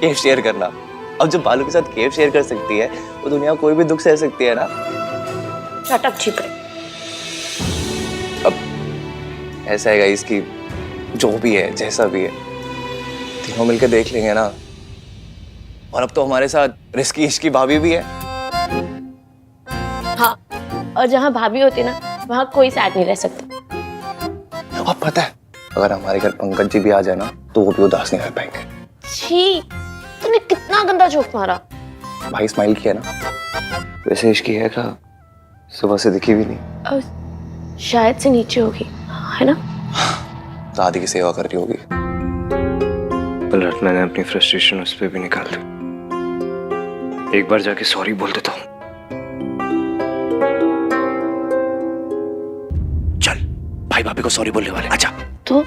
केव शेयर करना। अब जब बालू के साथ केव शेयर कर सकती है वो दुनिया कोई भी दुख सह सकती है ना।
शट अप छिपे।
अब ऐसा है गाइस कि जो भी है जैसा भी है तीनों मिलकर देख लेंगे ना। और अब तो हमारे साथ रिस्की इश्की भाभी भी है।
हाँ, और जहाँ भाभी होती ना वहाँ कोई साथ नहीं रह सकता।
अब पता है अगर हमारे घर पंकज जी भी आ जाए ना तो वो भी उदास नहीं रह पाएंगे।
छी, तूने कितना गंदा जोक मारा।
भाई स्माइल किया ना।
वैसे इश्की है का सुबह से दिखी भी नहीं।
शायद से नीचे होगी, है ना?
दादी की सेवा कर रही होगी। पलट मैंने अपनी फ्रस्ट्रेशन उस पर भी निकाल दी। एक बार जाके सॉरी बोल देता हूँ।
चल, भाई भाभी को सॉरी बोलने वाले, आजा।
तो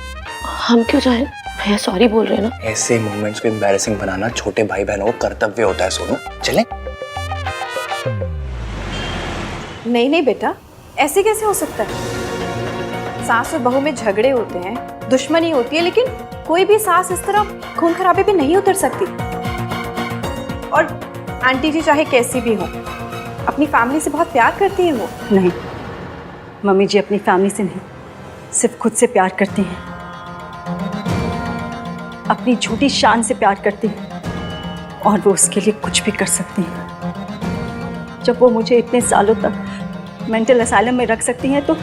हम क्यों जाएं? भैया सॉरी बोल रहे हैं ना।
ऐसे मोमेंट्स को एम्बैरेसिंग बनाना छोटे भाई बहनों का कर्तव्य होता है। सोनू, चले?
नहीं नहीं बेटा, ऐसे कैसे हो सकता है? सास और बहू में झगड़े होते हैं, दुश्मनी होती है, लेकिन कोई भी सास इस तरह खून खराबे पे नहीं उतर सकती। और आंटी जी चाहे कैसी भी हो, अपनी फैमिली से बहुत प्यार करती है वो।
नहीं, मम्मी जी अपनी फैमिली से नहीं, सिर्फ खुद से प्यार करती हैं। अपनी झूठी शान से प्यार करती हैं और वो उसके लिए कुछ भी कर सकती हैं। जब वो मुझे इतने सालों तक मेंटल असाइलम में रख सकती हैं, तो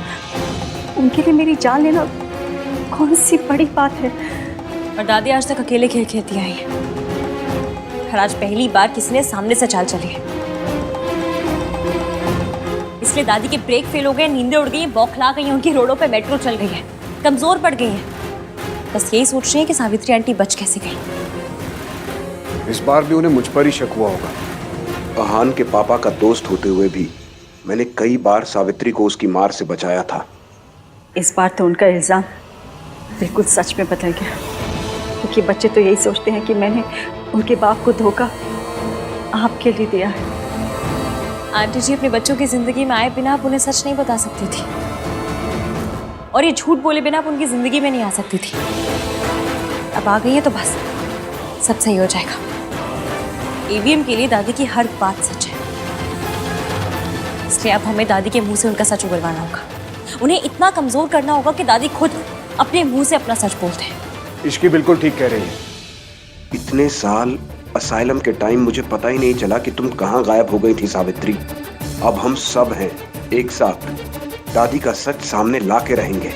उनके लिए मेरी जान लेना कौन सी बड़ी बात है।
और दादी आज तक अकेले खेल खेलती आई है, और आज पहली बार किसी ने सामने से चाल चली है। इसलिए दादी के ब्रेक फेल हो गए, नींदें उड़ गई, बौखला गई, उनकी रोडों पे मेट्रो चल गई है, कमजोर पड़ गई है। बस यही सोच रही है कि सावित्री आंटी बच कैसे गई।
इस बार भी उन्हें मुझ पर ही शक हुआ होगा। अहान के पापा का दोस्त होते हुए भी मैंने कई बार सावित्री को उसकी मार से बचाया था।
इस बार तो उनका इल्ज़ाम बिल्कुल सच में बदल गया, क्योंकि बच्चे तो यही सोचते हैं कि मैंने उनके बाप को धोखा आपके लिए दिया है।
आंटी जी अपने बच्चों की जिंदगी में आए बिना आप उन्हें सच नहीं बता सकती थी, और ये झूठ बोले बिना आप उनकी जिंदगी में नहीं आ सकती थी। अब आ गई है तो बस सब सही हो जाएगा। ईवीएम के लिए दादी की हर बात सच है, इसलिए अब हमें दादी के मुंह से उनका सच उगलवाना होगा। उन्हें इतना कमजोर करना होगा कि दादी खुद अपने मुंह से अपना सच बोलते हैं।
इश्की बिल्कुल ठीक कह रही है। इतने साल असाइलम के टाइम मुझे पता ही नहीं चला कि तुम कहाँ गायब हो गई थी सावित्री। अब हम सब हैं एक साथ, दादी का सच सामने ला के रहेंगे।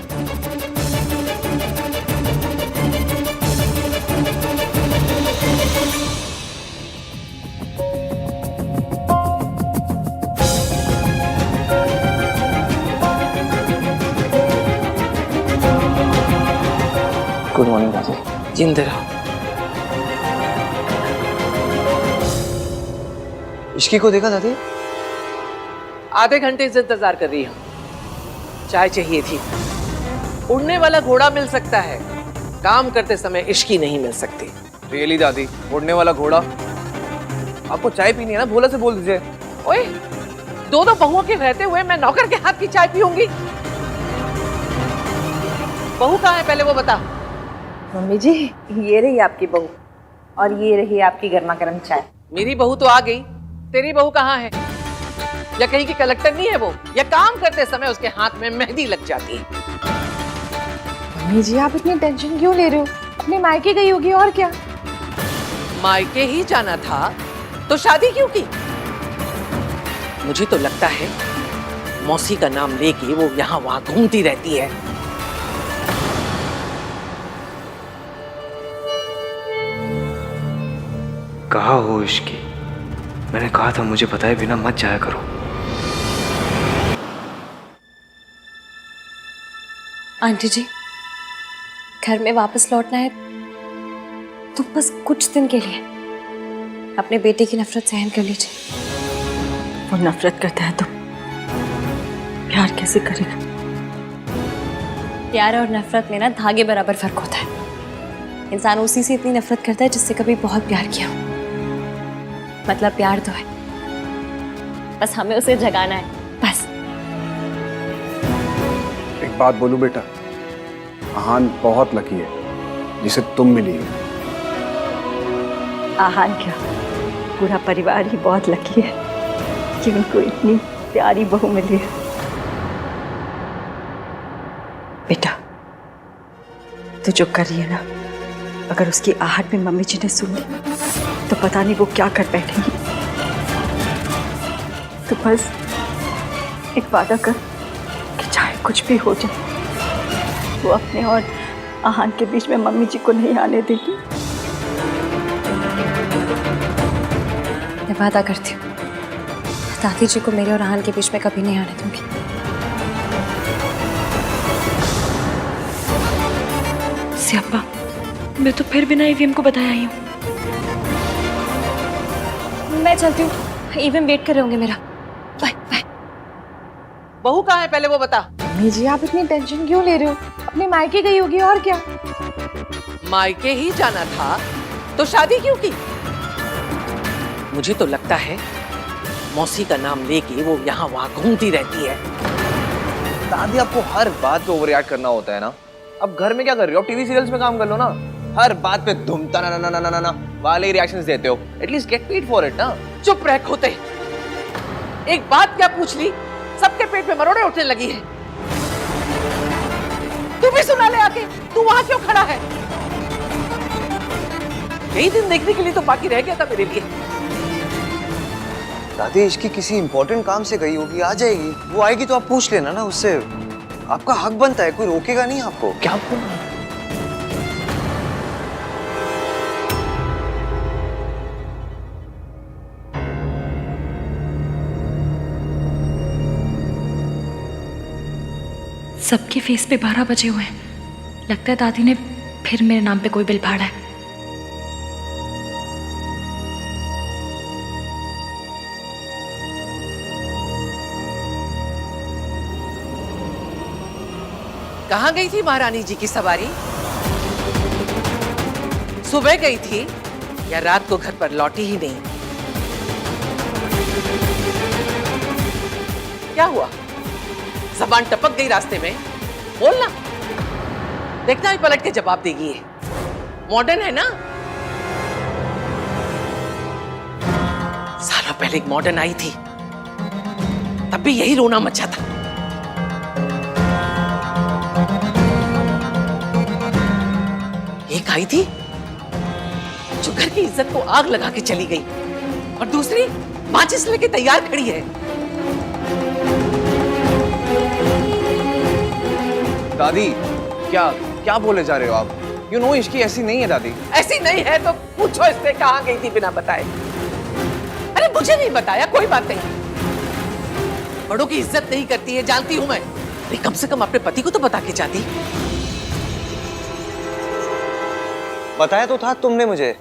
गुड मॉर्निंग दादी।
जिंदे रहो।
इश्की को देखा दादी?
आधे घंटे से इंतजार कर रही हूँ। चाय चाहिए थी। उड़ने वाला घोड़ा मिल सकता है, काम करते समय इश्की नहीं मिल सकती।
रियली दादी, उड़ने वाला घोड़ा? आपको चाय पीनी है ना, भोला से बोल दीजिए।
ओए, दो बहुओं के रहते हुए मैं नौकर के हाथ की चाय पीऊंगी? बहू कहाँ है पहले वो बता।
मम्मी जी, ये रही आपकी बहू, और ये रही आपकी गर्मा गर्म चाय।
मेरी बहू तो आ गई, तेरी बहू कहाँ है? या कहीं की कलेक्टर नहीं है वो? या काम करते समय उसके हाथ में मेहंदी लग जाती है?
मम्मी जी, आप इतनी टेंशन क्यों ले रहे हो? अपने मायके गई होगी, और क्या।
मायके ही जाना था तो शादी क्यों की? मुझे तो लगता है मौसी का नाम लेके वो यहाँ वहां घूमती रहती है।
कहा हो इश्की, मैंने कहा था मुझे बताए बिना मत जाया करो।
आंटी जी, घर में वापस लौटना है तो बस कुछ दिन के लिए अपने बेटे की नफरत सहन कर लीजिए।
वो नफरत करता है तो प्यार कैसे करेगा?
प्यार और नफरत में ना धागे बराबर फर्क होता है। इंसान उसी से इतनी नफरत करता है जिससे कभी बहुत प्यार किया हो। मतलब प्यार तो है, बस हमें उसे जगाना है, बस।
एक बात बोलूं बेटा, आहान बहुत लकी है जिसे तुम मिली हो।
आहान क्या, पूरा परिवार ही बहुत लकी है कि उनको इतनी प्यारी बहू मिली है। बेटा, तू जो कर रही है ना, अगर उसकी आहट में मम्मी जी ने सुन ली तो पता नहीं वो क्या कर बैठेंगी। तो बस एक वादा कर कि चाहे कुछ भी हो जाए, वो अपने और आहान के बीच में मम्मी जी को नहीं आने देगी।
मैं वादा करती हूँ, दादी जी को मेरे और आहान के बीच में कभी नहीं आने दूंगी।
स्यापा, मैं तो फिर बिना ईवीएम को बताया आई हूँ।
मैं चलती हूँ, ईवीएम वेट कर रहे होंगे मेरा। Bye bye.
बहू कहाँ है पहले वो बता।
मम्मी जी आप इतनी टेंशन क्यों ले रहे हो? अपने मायके गई होगी और क्या।
मायके ही जाना था तो शादी क्यों की? मुझे तो लगता है मौसी का नाम लेके वो यहाँ वहाँ घूमती रहती है।
दादी आपको हर बात पे ओवर रिएक्ट करना होता है ना। अब घर में क्या कर रही हो? टीवी सीरियल्स में काम कर लो ना। हर बात पे धुमता ना ना ना ना ना ना वाले रिएक्शंस देते हो। At least get paid for it ना।
चुप रह खोते। एक बात क्या पूछ ली, सबके पेट पे मरोड़े उठने लगी है। तू भी सुना ले आके, तू वहां क्यों खड़ा है? यही दिन देखने के लिए तो बाकी रह गया था मेरे लिए।
दादी इसकी किसी इंपॉर्टेंट काम से गई होगी, आ जाएगी। वो आएगी तो आप पूछ लेना ना उससे। आपका हक बनता है, कोई रोकेगा नहीं आपको।
क्या
सबके फेस पे 12 बजे हुए हैं। लगता है दादी ने फिर मेरे नाम पे कोई बिल फाड़ा है।
कहाँ गई थी महारानी जी की सवारी? सुबह गई थी या रात को घर पर लौटी ही नहीं? क्या हुआ? जबान टपक गई रास्ते में? बोलना, देखना ही पलट के जवाब देगी। ये मॉडर्न है ना। सालों पहले एक मॉडर्न आई थी, तब भी यही रोना मचा था। एक आई थी जो घर की इज्जत को आग लगा के चली गई, और दूसरी माचिस लेके तैयार खड़ी है।
दादी क्या क्या बोले जा रहे हो आप? यू नो इश्की ऐसी नहीं है दादी।
ऐसी नहीं है तो पूछो इससे कहाँ गई थी बिना बताए। अरे मुझे नहीं बताया, कोई बात नहीं। बड़ों की इज्जत नहीं करती है, जानती हूं मैं। अरे कम से कम अपने पति को तो बता के जाती।
बताया तो था तुमने मुझे।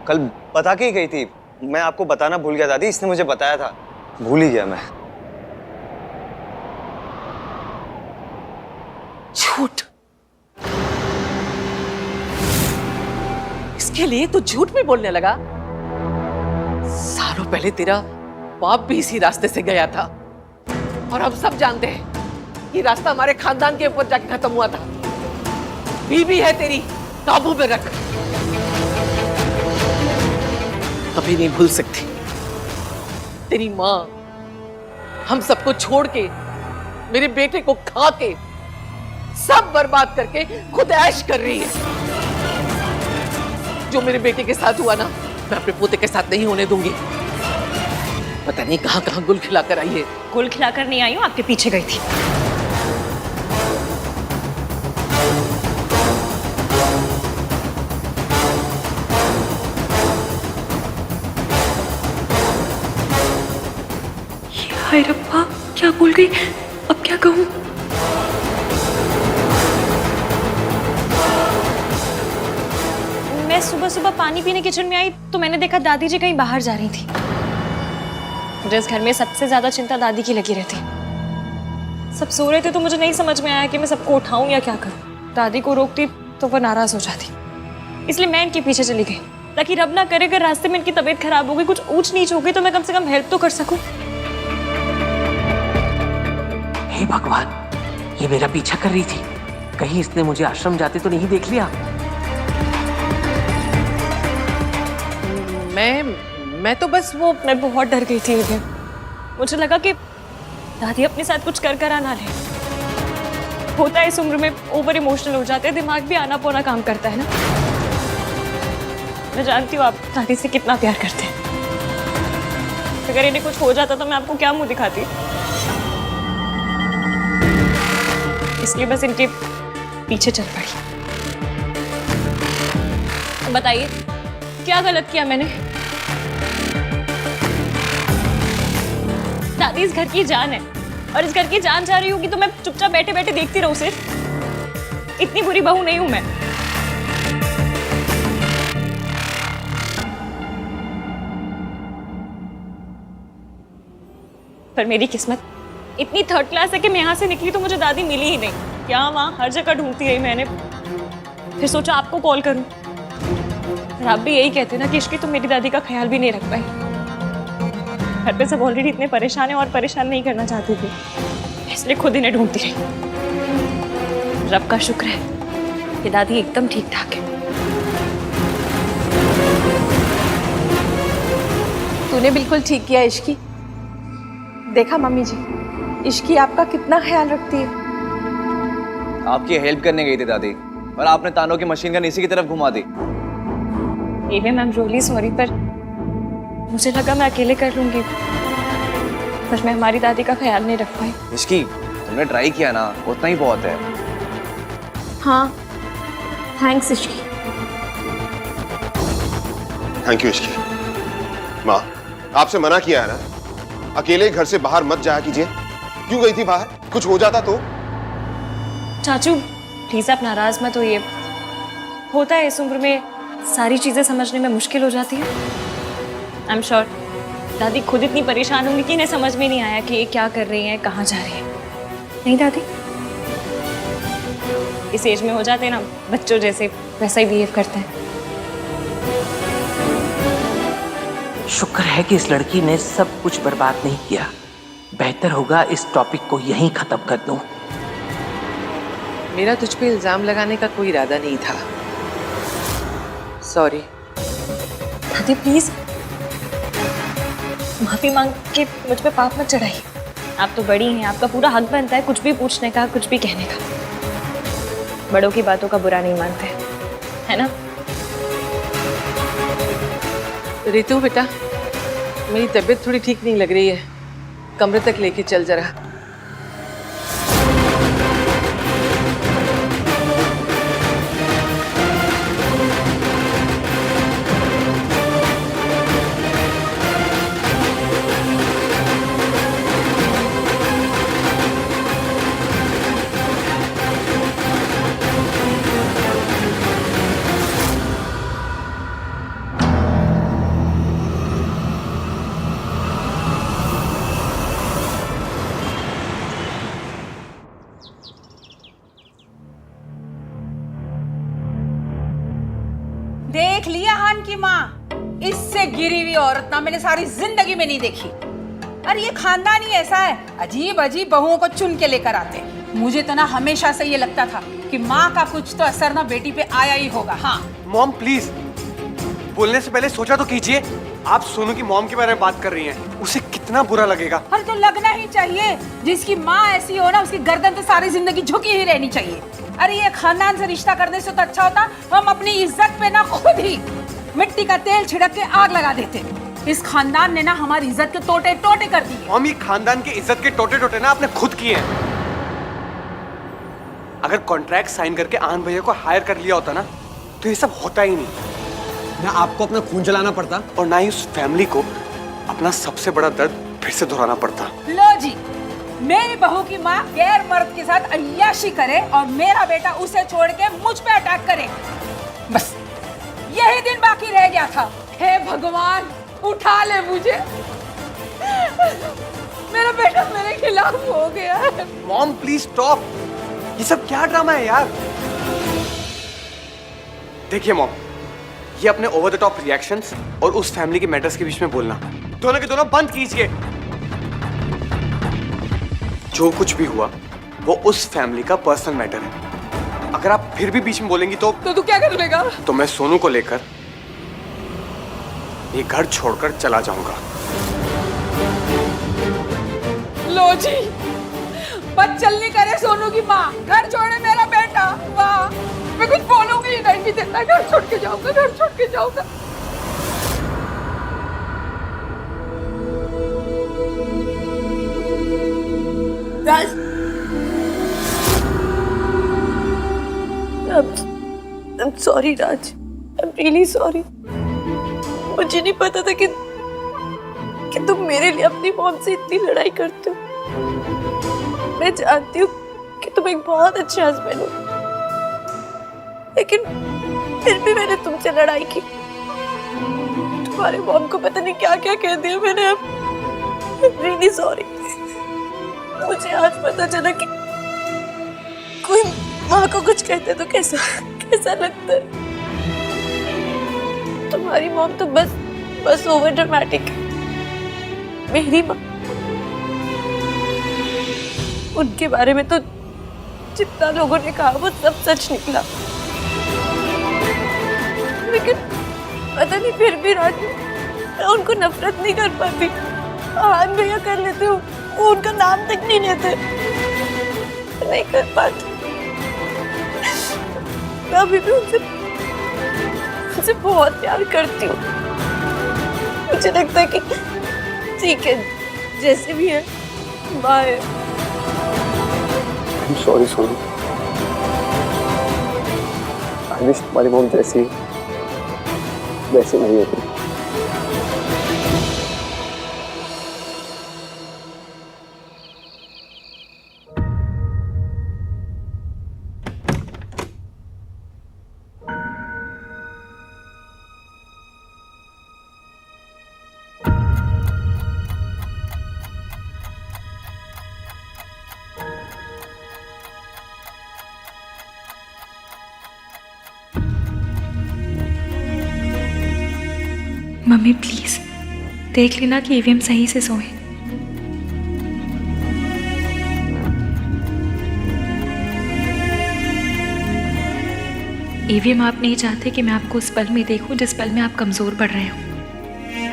कल बता के ही गई थी। मैं आपको बताना भूल गया दादी, इसने मुझे बताया था, भूल ही गया मैं।
झूठ। इसके लिए तो झूठ भी बोलने लगा। सालों पहले तेरा बाप भी इसी रास्ते से गया था, और हम सब जानते हैं कि रास्ता हमारे खानदान के ऊपर जाके खत्म हुआ था। बीबी है तेरी, काबू में रख। कभी नहीं भूल सकती तेरी माँ हम सबको छोड़ के, मेरे बेटे को खा के, सब बर्बाद करके खुद ऐश कर रही है। जो मेरे बेटे के साथ हुआ ना, मैं अपने पोते के साथ नहीं होने दूंगी। पता नहीं कहां कहां गुल खिलाकर आई है।
गुल खिलाकर नहीं आई हूँ, आपके पीछे गई थी।
हाय रब्बा, क्या भूल गई, अब क्या कहूँ?
मैं सुबह सुबह पानी पीने किचन में आई तो मैंने देखा दादी जी कहीं बाहर जा रही थी। मुझे इस घर में सबसे ज्यादा चिंता दादी की लगी रहती। सब सो रहे थे तो मुझे नहीं समझ में आया कि मैं सबको उठाऊं या क्या करूं। दादी को रोकती तो वो नाराज हो जाती, इसलिए मैं इनके पीछे चली गई, ताकि रब ना करे अगर रास्ते में इनकी तबीयत खराब हो गई, कुछ ऊंच नीच हो गई, तो मैं कम से कम हेल्प तो कर सकूं।
हे भगवान, ये मेरा पीछा कर रही थी, कहीं इसने मुझे आश्रम जाते तो नहीं देख लिया। मैं तो बस वो,
मैं बहुत डर गई थी। मुझे लगा कि दादी अपने साथ कुछ कर आना ले। होता है इस उम्र में, ओवर इमोशनल हो जाते हैं, दिमाग भी आना पौना काम करता है ना। मैं जानती हूँ आप दादी से कितना प्यार करते हैं। अगर इन्हें कुछ हो जाता तो मैं आपको क्या मुंह दिखाती। इसलिए बस इनके पीछे चल पड़ी। बताइए क्या गलत किया मैंने? दादी इस घर की जान है और इस घर की जान जा रही होगी तो मैं चुपचाप बैठे बैठे देखती रहूं सिर्फ? इतनी बुरी बहू नहीं हूं मैं। पर मेरी किस्मत इतनी थर्ड क्लास है कि मैं यहाँ से निकली तो मुझे दादी मिली ही नहीं। यहाँ वहाँ हर जगह ढूंढती रही मैंने, फिर सोचा आपको कॉल करूं। और आप भी यही कहते ना कि इश्की तुम मेरी दादी का ख्याल भी नहीं रख पाई। घर पे सब ऑलरेडी इतने परेशान हैं और परेशान नहीं करना चाहती थी, इसलिए खुद इन्हें ढूंढती रही। रब का शुक्र है कि दादी एकदम ठीक ठाक है।
तूने बिल्कुल ठीक किया इश्की। देखा मम्मी जी, इश्की आपका कितना ख्याल रखती है।
आपकी हेल्प करने गई थी दादी, पर आपने तानों की मशीन गन इसी की तरफ घुमा दी।
Ma'am I am really sorry, पर मुझे लगा मैं अकेले कर लूंगी, पर मैं हमारी दादी का ख्याल नहीं रख पाई।
इश्की, तुमने ट्राई किया ना, उतना ही बहुत है।
हाँ, thanks Ishki.
Thank you Ishki. माँ, आपसे मना किया है ना, अकेले घर से बाहर मत जाया कीजिए। क्यों गई थी बाहर? कुछ हो जाता तो?
चाचू प्लीज आप नाराज मत होइए। होता है इस उम्र में सारी चीजें समझने में मुश्किल हो जाती है। आई एम श्योर दादी खुद इतनी परेशान होंगी कि इन्हें समझ में नहीं आया कि ये क्या कर रही हैं, कहाँ जा रही हैं। नहीं दादी, इस एज में हो जाते हैं ना बच्चों जैसे, वैसा ही बिहेव करते हैं।
शुक्र है कि इस लड़की ने सब कुछ बर्बाद नहीं किया। बेहतर होगा इस टॉपिक को यहीं खत्म कर दूं।
मेरा तुझ पे इल्जाम लगाने का कोई इरादा नहीं था। सॉरी।
दादी प्लीज माफी मांग के मुझ पे पाप मत चढ़ाइए। आप तो बड़ी हैं, आपका पूरा हक बनता है कुछ भी पूछने का, कुछ भी कहने का। बड़ों की बातों का बुरा नहीं मानते, है ना?
रितु बेटा, मेरी तबीयत थोड़ी ठीक नहीं लग रही है, कमरे तक लेके चल जरा।
देख लिया हान की माँ, इससे गिरी हुई औरत ना मैंने सारी जिंदगी में नहीं देखी। अरे ये खानदान ही ऐसा है, अजीब अजीब बहुओं को चुन के लेकर आते। मुझे तो ना हमेशा से ये लगता था कि माँ का कुछ तो असर ना बेटी पे आया ही होगा। हाँ
मॉम प्लीज, बोलने से पहले सोचा तो कीजिए। आप सोनू की मॉम के बारे में बात कर रही हैं, उसे कितना बुरा लगेगा।
अरे तो लगना ही चाहिए, जिसकी माँ ऐसी हो ना उसकी गर्दन तो सारी जिंदगी झुकी ही रहनी चाहिए। अरे ये खानदान से रिश्ता करने से तो अच्छा होता हम अपनी इज्जत पे ना खुद ही मिट्टी का तेल छिड़क के आग लगा देते। इस खानदान ने ना हमारी इज्जत के टोटे टोटे कर दिए।
मॉम, ये खानदान के इज्जत के टोटे टोटे ना आपने खुद किए हैं। अगर कॉन्ट्रैक्ट साइन करके आनंद भैया को हायर कर लिया होता ना तो ये सब होता ही नहीं। ना आपको अपना खून जलाना पड़ता और ना ही उस फैमिली को अपना सबसे बड़ा दर्द फिर से दोहराना पड़ता।
लो जी, मेरी बहू की माँ गैर मर्द के साथ अय्याशी करे और मेरा बेटा उसे छोड़ के मुझ पे अटैक करे, बस यही दिन बाकी रह गया था। हे भगवान, उठा ले मुझे, मेरा बेटा मेरे खिलाफ हो गया है।
मॉम प्लीज स्टॉप, ये सब क्या ड्रामा है यार। देखिए मॉम, ये अपने ओवर द टॉप रिएक्शंस और उस फैमिली के मैटर्स के बीच में बोलना दोनों के दोनों बंद कीजिए। जो कुछ भी हुआ वो उस फैमिली का पर्सनल मैटर है। अगर आप फिर भी बीच में बोलेंगी तो
तू क्या कर लेगा?
तो मैं सोनू को लेकर ये घर छोड़कर चला जाऊंगा।
लो जी, बच्चल नहीं करे सोनू की माँ, घर छोड़े मेरा बेटा। वाह, मैं कुछ बोलूंगी नहीं देता, घर छोड़ के जाऊंगा, घर छोड़ के जाऊंगा। राज, I'm sorry Raj,
I'm really sorry. मुझे नहीं पता था कि तुम मेरे लिए अपनी मॉम से इतनी लड़ाई करते हो। मैं जानती हूँ कि तुम एक बहुत अच्छे हस्बैंड हो, लेकिन फिर भी मैंने तुमसे लड़ाई की। तुम्हारे मॉम को पता नहीं क्या क्या कह दिया मैंने। अब रियली सॉरी। मुझे आज पता चला कि कोई माँ को कुछ कहते तो कैसा लगता है। तुम्हारी मॉम तो बस ओवर ड्रामेटिक है। मेरी माँ, उनके बारे में तो जितना लोगों ने कहा वो सब सच निकला, लेकिन पता नहीं फिर भी राजू मैं उनको नफरत नहीं कर पाती। आहान भैया कर लेते हो, वो उनका नाम तक नहीं लेते। नहीं कर पाती। मैं अभी भी उनसे बहुत प्यार करती हूँ। मुझे लगता है कि ठीक है, जैसे भी है bye.
I'm sorry Sonu. I wish तुम्हारी मॉम जैसी वैसे नहीं होती।
मम्मी प्लीज देख लेना कि ईवीएम सही से सोए। ईवीएम आप नहीं चाहते कि मैं आपको उस पल में देखूं जिस पल में आप कमजोर पड़ रहे हो।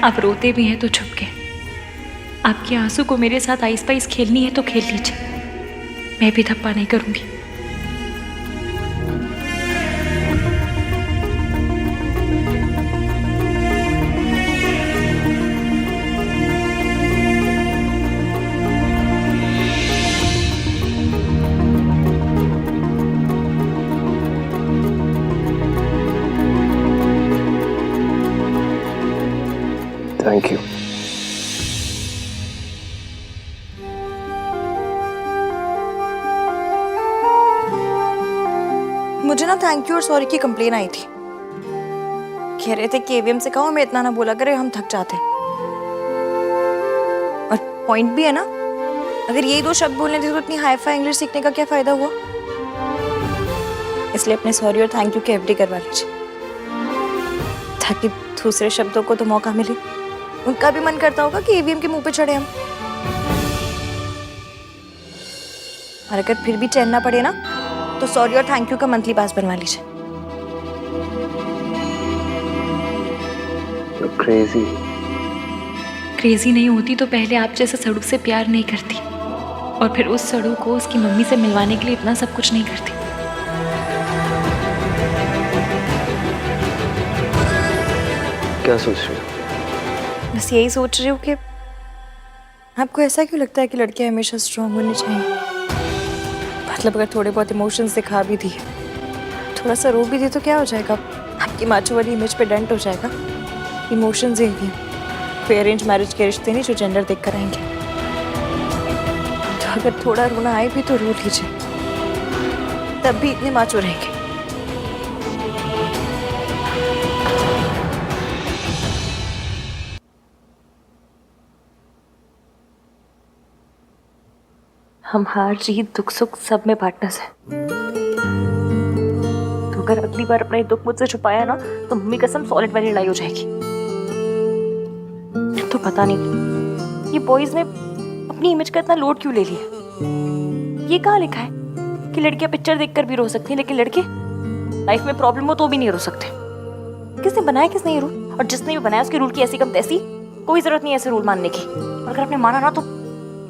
आप रोते भी हैं तो छुप के। आपके आंसू को मेरे साथ आइस पाइस खेलनी है तो खेल लीजिए, मैं भी धप्पा नहीं करूंगी।
Thank you.
मुझे ना थैंक यू और सॉरी की कंप्लेन आई थी। कह रहे थे कि एवीएम से कहो हमें इतना ना बोला करे, हम थक जाते हैं। और पॉइंट भी है ना, अगर यही दो शब्द बोलने थे तो इतनी हाई फाई इंग्लिश सीखने का क्या फायदा हुआ। इसलिए अपने सॉरी और थैंक यू के एफडी करवा लीजिए, ताकि दूसरे शब्दों को तो मौका मिले। उनका भी मन करता होगा कि ईवीएम के मुंह पे चढ़े हम। और अगर फिर भी चैन ना पड़े ना, तो सॉरी और थैंक यू का मंथली पास बनवा लीजिए।
क्रेजी नहीं होती तो पहले आप जैसे सड़ू से प्यार नहीं करती, और फिर उस सड़ू को उसकी मम्मी से मिलवाने के लिए इतना सब कुछ नहीं करती।
क्या सोच रही हो?
बस यही सोच रही हूँ कि आपको ऐसा क्यों लगता है कि लड़कियां हमेशा स्ट्रांग होनी चाहिए। मतलब अगर थोड़े बहुत इमोशंस दिखा भी दिए, थोड़ा सा रो भी दिए तो क्या हो जाएगा? आपकी माचो वाली इमेज पे डेंट हो जाएगा। इमोशंस ही हैं, कोई अरेंज मैरिज के रिश्ते नहीं जो जेंडर देख कर आएंगे। तो अगर थोड़ा रोना आए भी तो रो लीजिए, तब भी इतने माचो रहेंगे। हम हार जीत दुख सुख सब में पार्टनर्स हैं। तो अगर अगली बार अपना दुख मुझसे छुपाया ना, तो मम्मी कसम सॉलिड वाली लड़ाई हो जाएगी। तो पता नहीं ये बॉयज ने अपनी इमेज का इतना लोड क्यों ले लिया। ये कहाँ लिखा है कि लड़कियां पिक्चर देखकर भी रो सकती हैं, लेकिन लड़के लाइफ में प्रॉब्लम हो तो भी नहीं रो सकते। किसने बनाया किसने ये रूल? और जिसने भी बनाया उसके रूल की ऐसी कम तैसी, कोई जरूरत नहीं ऐसे रूल मानने की। और अगर आपने माना ना तो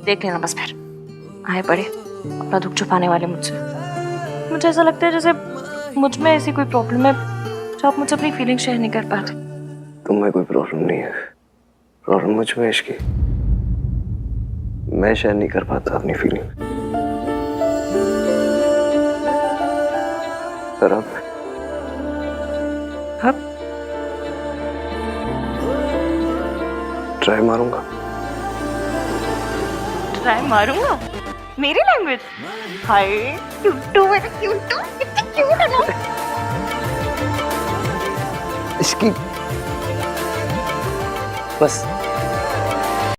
देख लेना बस फिर आए पड़े अपना दुख छुपाने वाले मुझसे। मुझे ऐसा लगता है जैसे मुझ में ऐसी कोई प्रॉब्लम है जो आप मुझसे अपनी फीलिंग शेयर नहीं कर पाते।
तुम में कोई प्रॉब्लम नहीं है, प्रॉब्लम मुझ में इश्क की। मैं शेयर नहीं कर पाता अपनी फीलिंग। पर अब अब ट्राई मारूंगा।
ट्राई मारूंगा? मेरी लैंग्वेज? हाय क्यूटू, मेरा क्यूटू, कितना क्यूट है ना।
इसकी बस